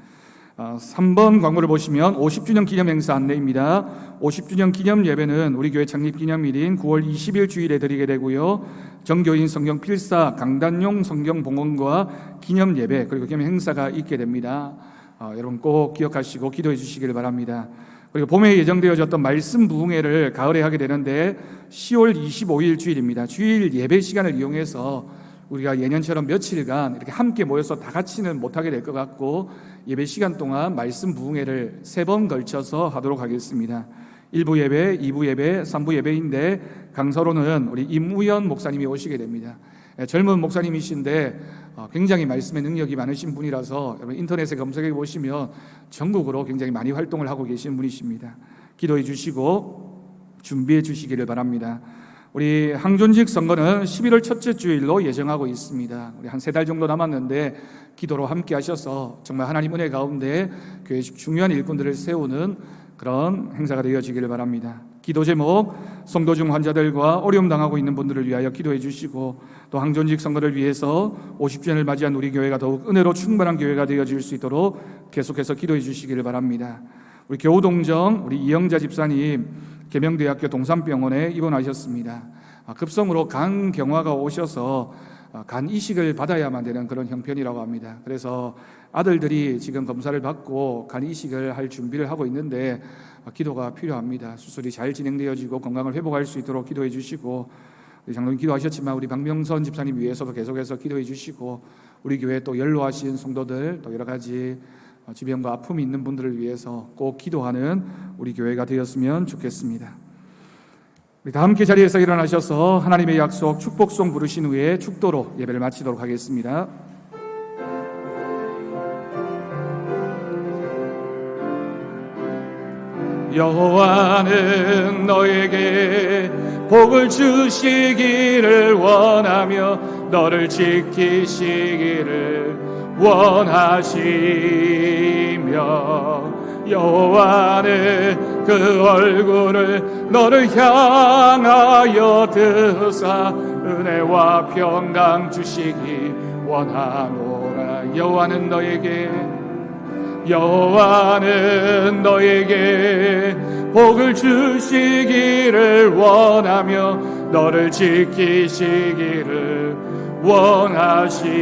3번 광고를 보시면 50주년 기념 행사 안내입니다. 50주년 기념 예배는 우리 교회 창립 기념일인 9월 20일 주일에 드리게 되고요, 정교인 성경 필사 강단용 성경 봉헌과 기념 예배 그리고 기념 행사가 있게 됩니다. 여러분 꼭 기억하시고 기도해 주시길 바랍니다. 그리고 봄에 예정되어졌던 말씀 부흥회를 가을에 하게 되는데 10월 25일 주일입니다. 주일 예배 시간을 이용해서 우리가 예년처럼 며칠간 이렇게 함께 모여서 다 같이는 못하게 될 것 같고 예배 시간 동안 말씀 부흥회를 3번 걸쳐서 하도록 하겠습니다. 1부 예배, 2부 예배, 3부 예배인데 강사로는 우리 임우현 목사님이 오시게 됩니다. 젊은 목사님이신데 굉장히 말씀의 능력이 많으신 분이라서 여러분 인터넷에 검색해 보시면 전국으로 굉장히 많이 활동을 하고 계신 분이십니다. 기도해 주시고 준비해 주시기를 바랍니다. 우리 항존직 선거는 11월 첫째 주일로 예정하고 있습니다. 우리 한 3달 정도 남았는데 기도로 함께 하셔서 정말 하나님 은혜 가운데 교회 중요한 일꾼들을 세우는 그런 행사가 되어지기를 바랍니다. 기도 제목, 성도중 환자들과 어려움 당하고 있는 분들을 위하여 기도해 주시고 또 항존직 선거를 위해서 50주년을 맞이한 우리 교회가 더욱 은혜로 충만한 교회가 되어질 수 있도록 계속해서 기도해 주시기를 바랍니다. 우리 교우동정 우리 이영자 집사님 계명대학교 동산병원에 입원하셨습니다. 급성으로 간 경화가 오셔서 간 이식을 받아야만 되는 그런 형편이라고 합니다. 그래서 아들들이 지금 검사를 받고 간 이식을 할 준비를 하고 있는데 기도가 필요합니다. 수술이 잘 진행되어지고 건강을 회복할 수 있도록 기도해 주시고, 우리 장로님 기도하셨지만 우리 박명선 집사님 위해서도 계속해서 기도해 주시고, 우리 교회 또 연로하신 성도들 또 여러 가지 질병과 아픔이 있는 분들을 위해서 꼭 기도하는 우리 교회가 되었으면 좋겠습니다. 우리 다 함께 자리에서 일어나셔서 하나님의 약속 축복송 부르신 후에 축도로 예배를 마치도록 하겠습니다. 여호와는 너에게 복을 주시기를 원하며 너를 지키시기를 원하시며 여호와는 그 얼굴을 너를 향하여 드사 은혜와 평강 주시기 원하노라. 여호와는 너에게 복을 주시기를 원하며 너를 지키시기를 원하시며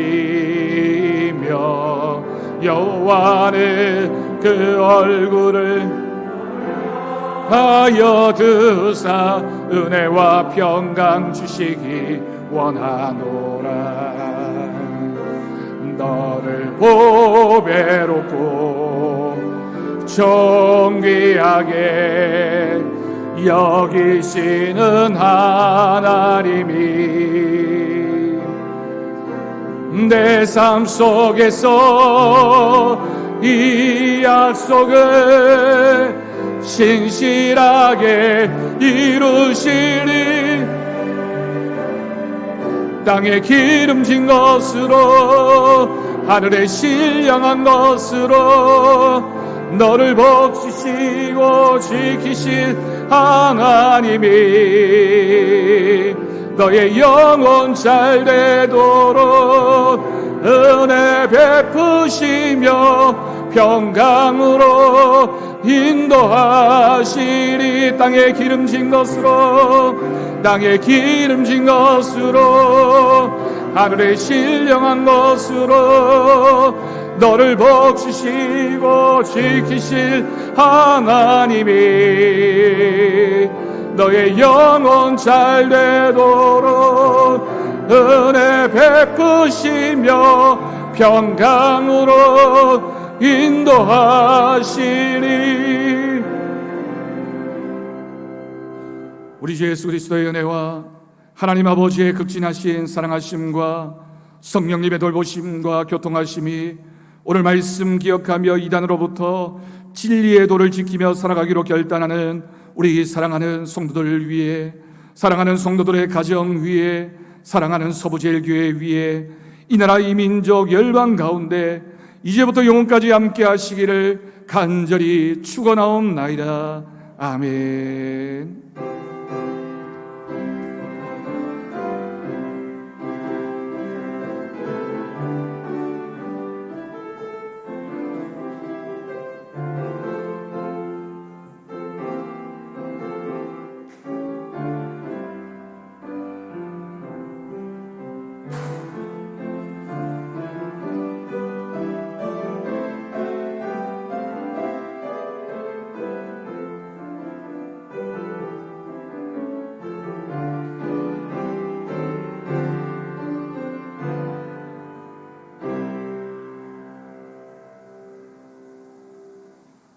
여호와는 그 얼굴을 하여 드사 은혜와 평강 주시기 원하노라. 너를 보배롭고 존귀하게 여기시는 하나님이 내 삶 속에서 이 약속을 신실하게 이루시리. 땅에 기름진 것으로 하늘에 신령한 것으로 너를 복주시고 지키실 하나님이 너의 영혼 잘 되도록 은혜 베푸시며 평강으로 인도하시리. 땅에 기름진 것으로 하늘에 신령한 것으로 너를 복주시고 지키실 하나님이 너의 영혼 잘 되도록 은혜 베푸시며 평강으로 인도하시리. 우리 주 예수 그리스도의 은혜와 하나님 아버지의 극진하신 사랑하심과 성령님의 돌보심과 교통하심이 오늘 말씀 기억하며 이단으로부터 진리의 도를 지키며 살아가기로 결단하는 우리 사랑하는 성도들 위해, 사랑하는 성도들의 가정 위에, 사랑하는 서부제일교회 위에, 이 나라 이 민족 열방 가운데 이제부터 영원까지 함께 하시기를 간절히 축원하옵나이다. 아멘.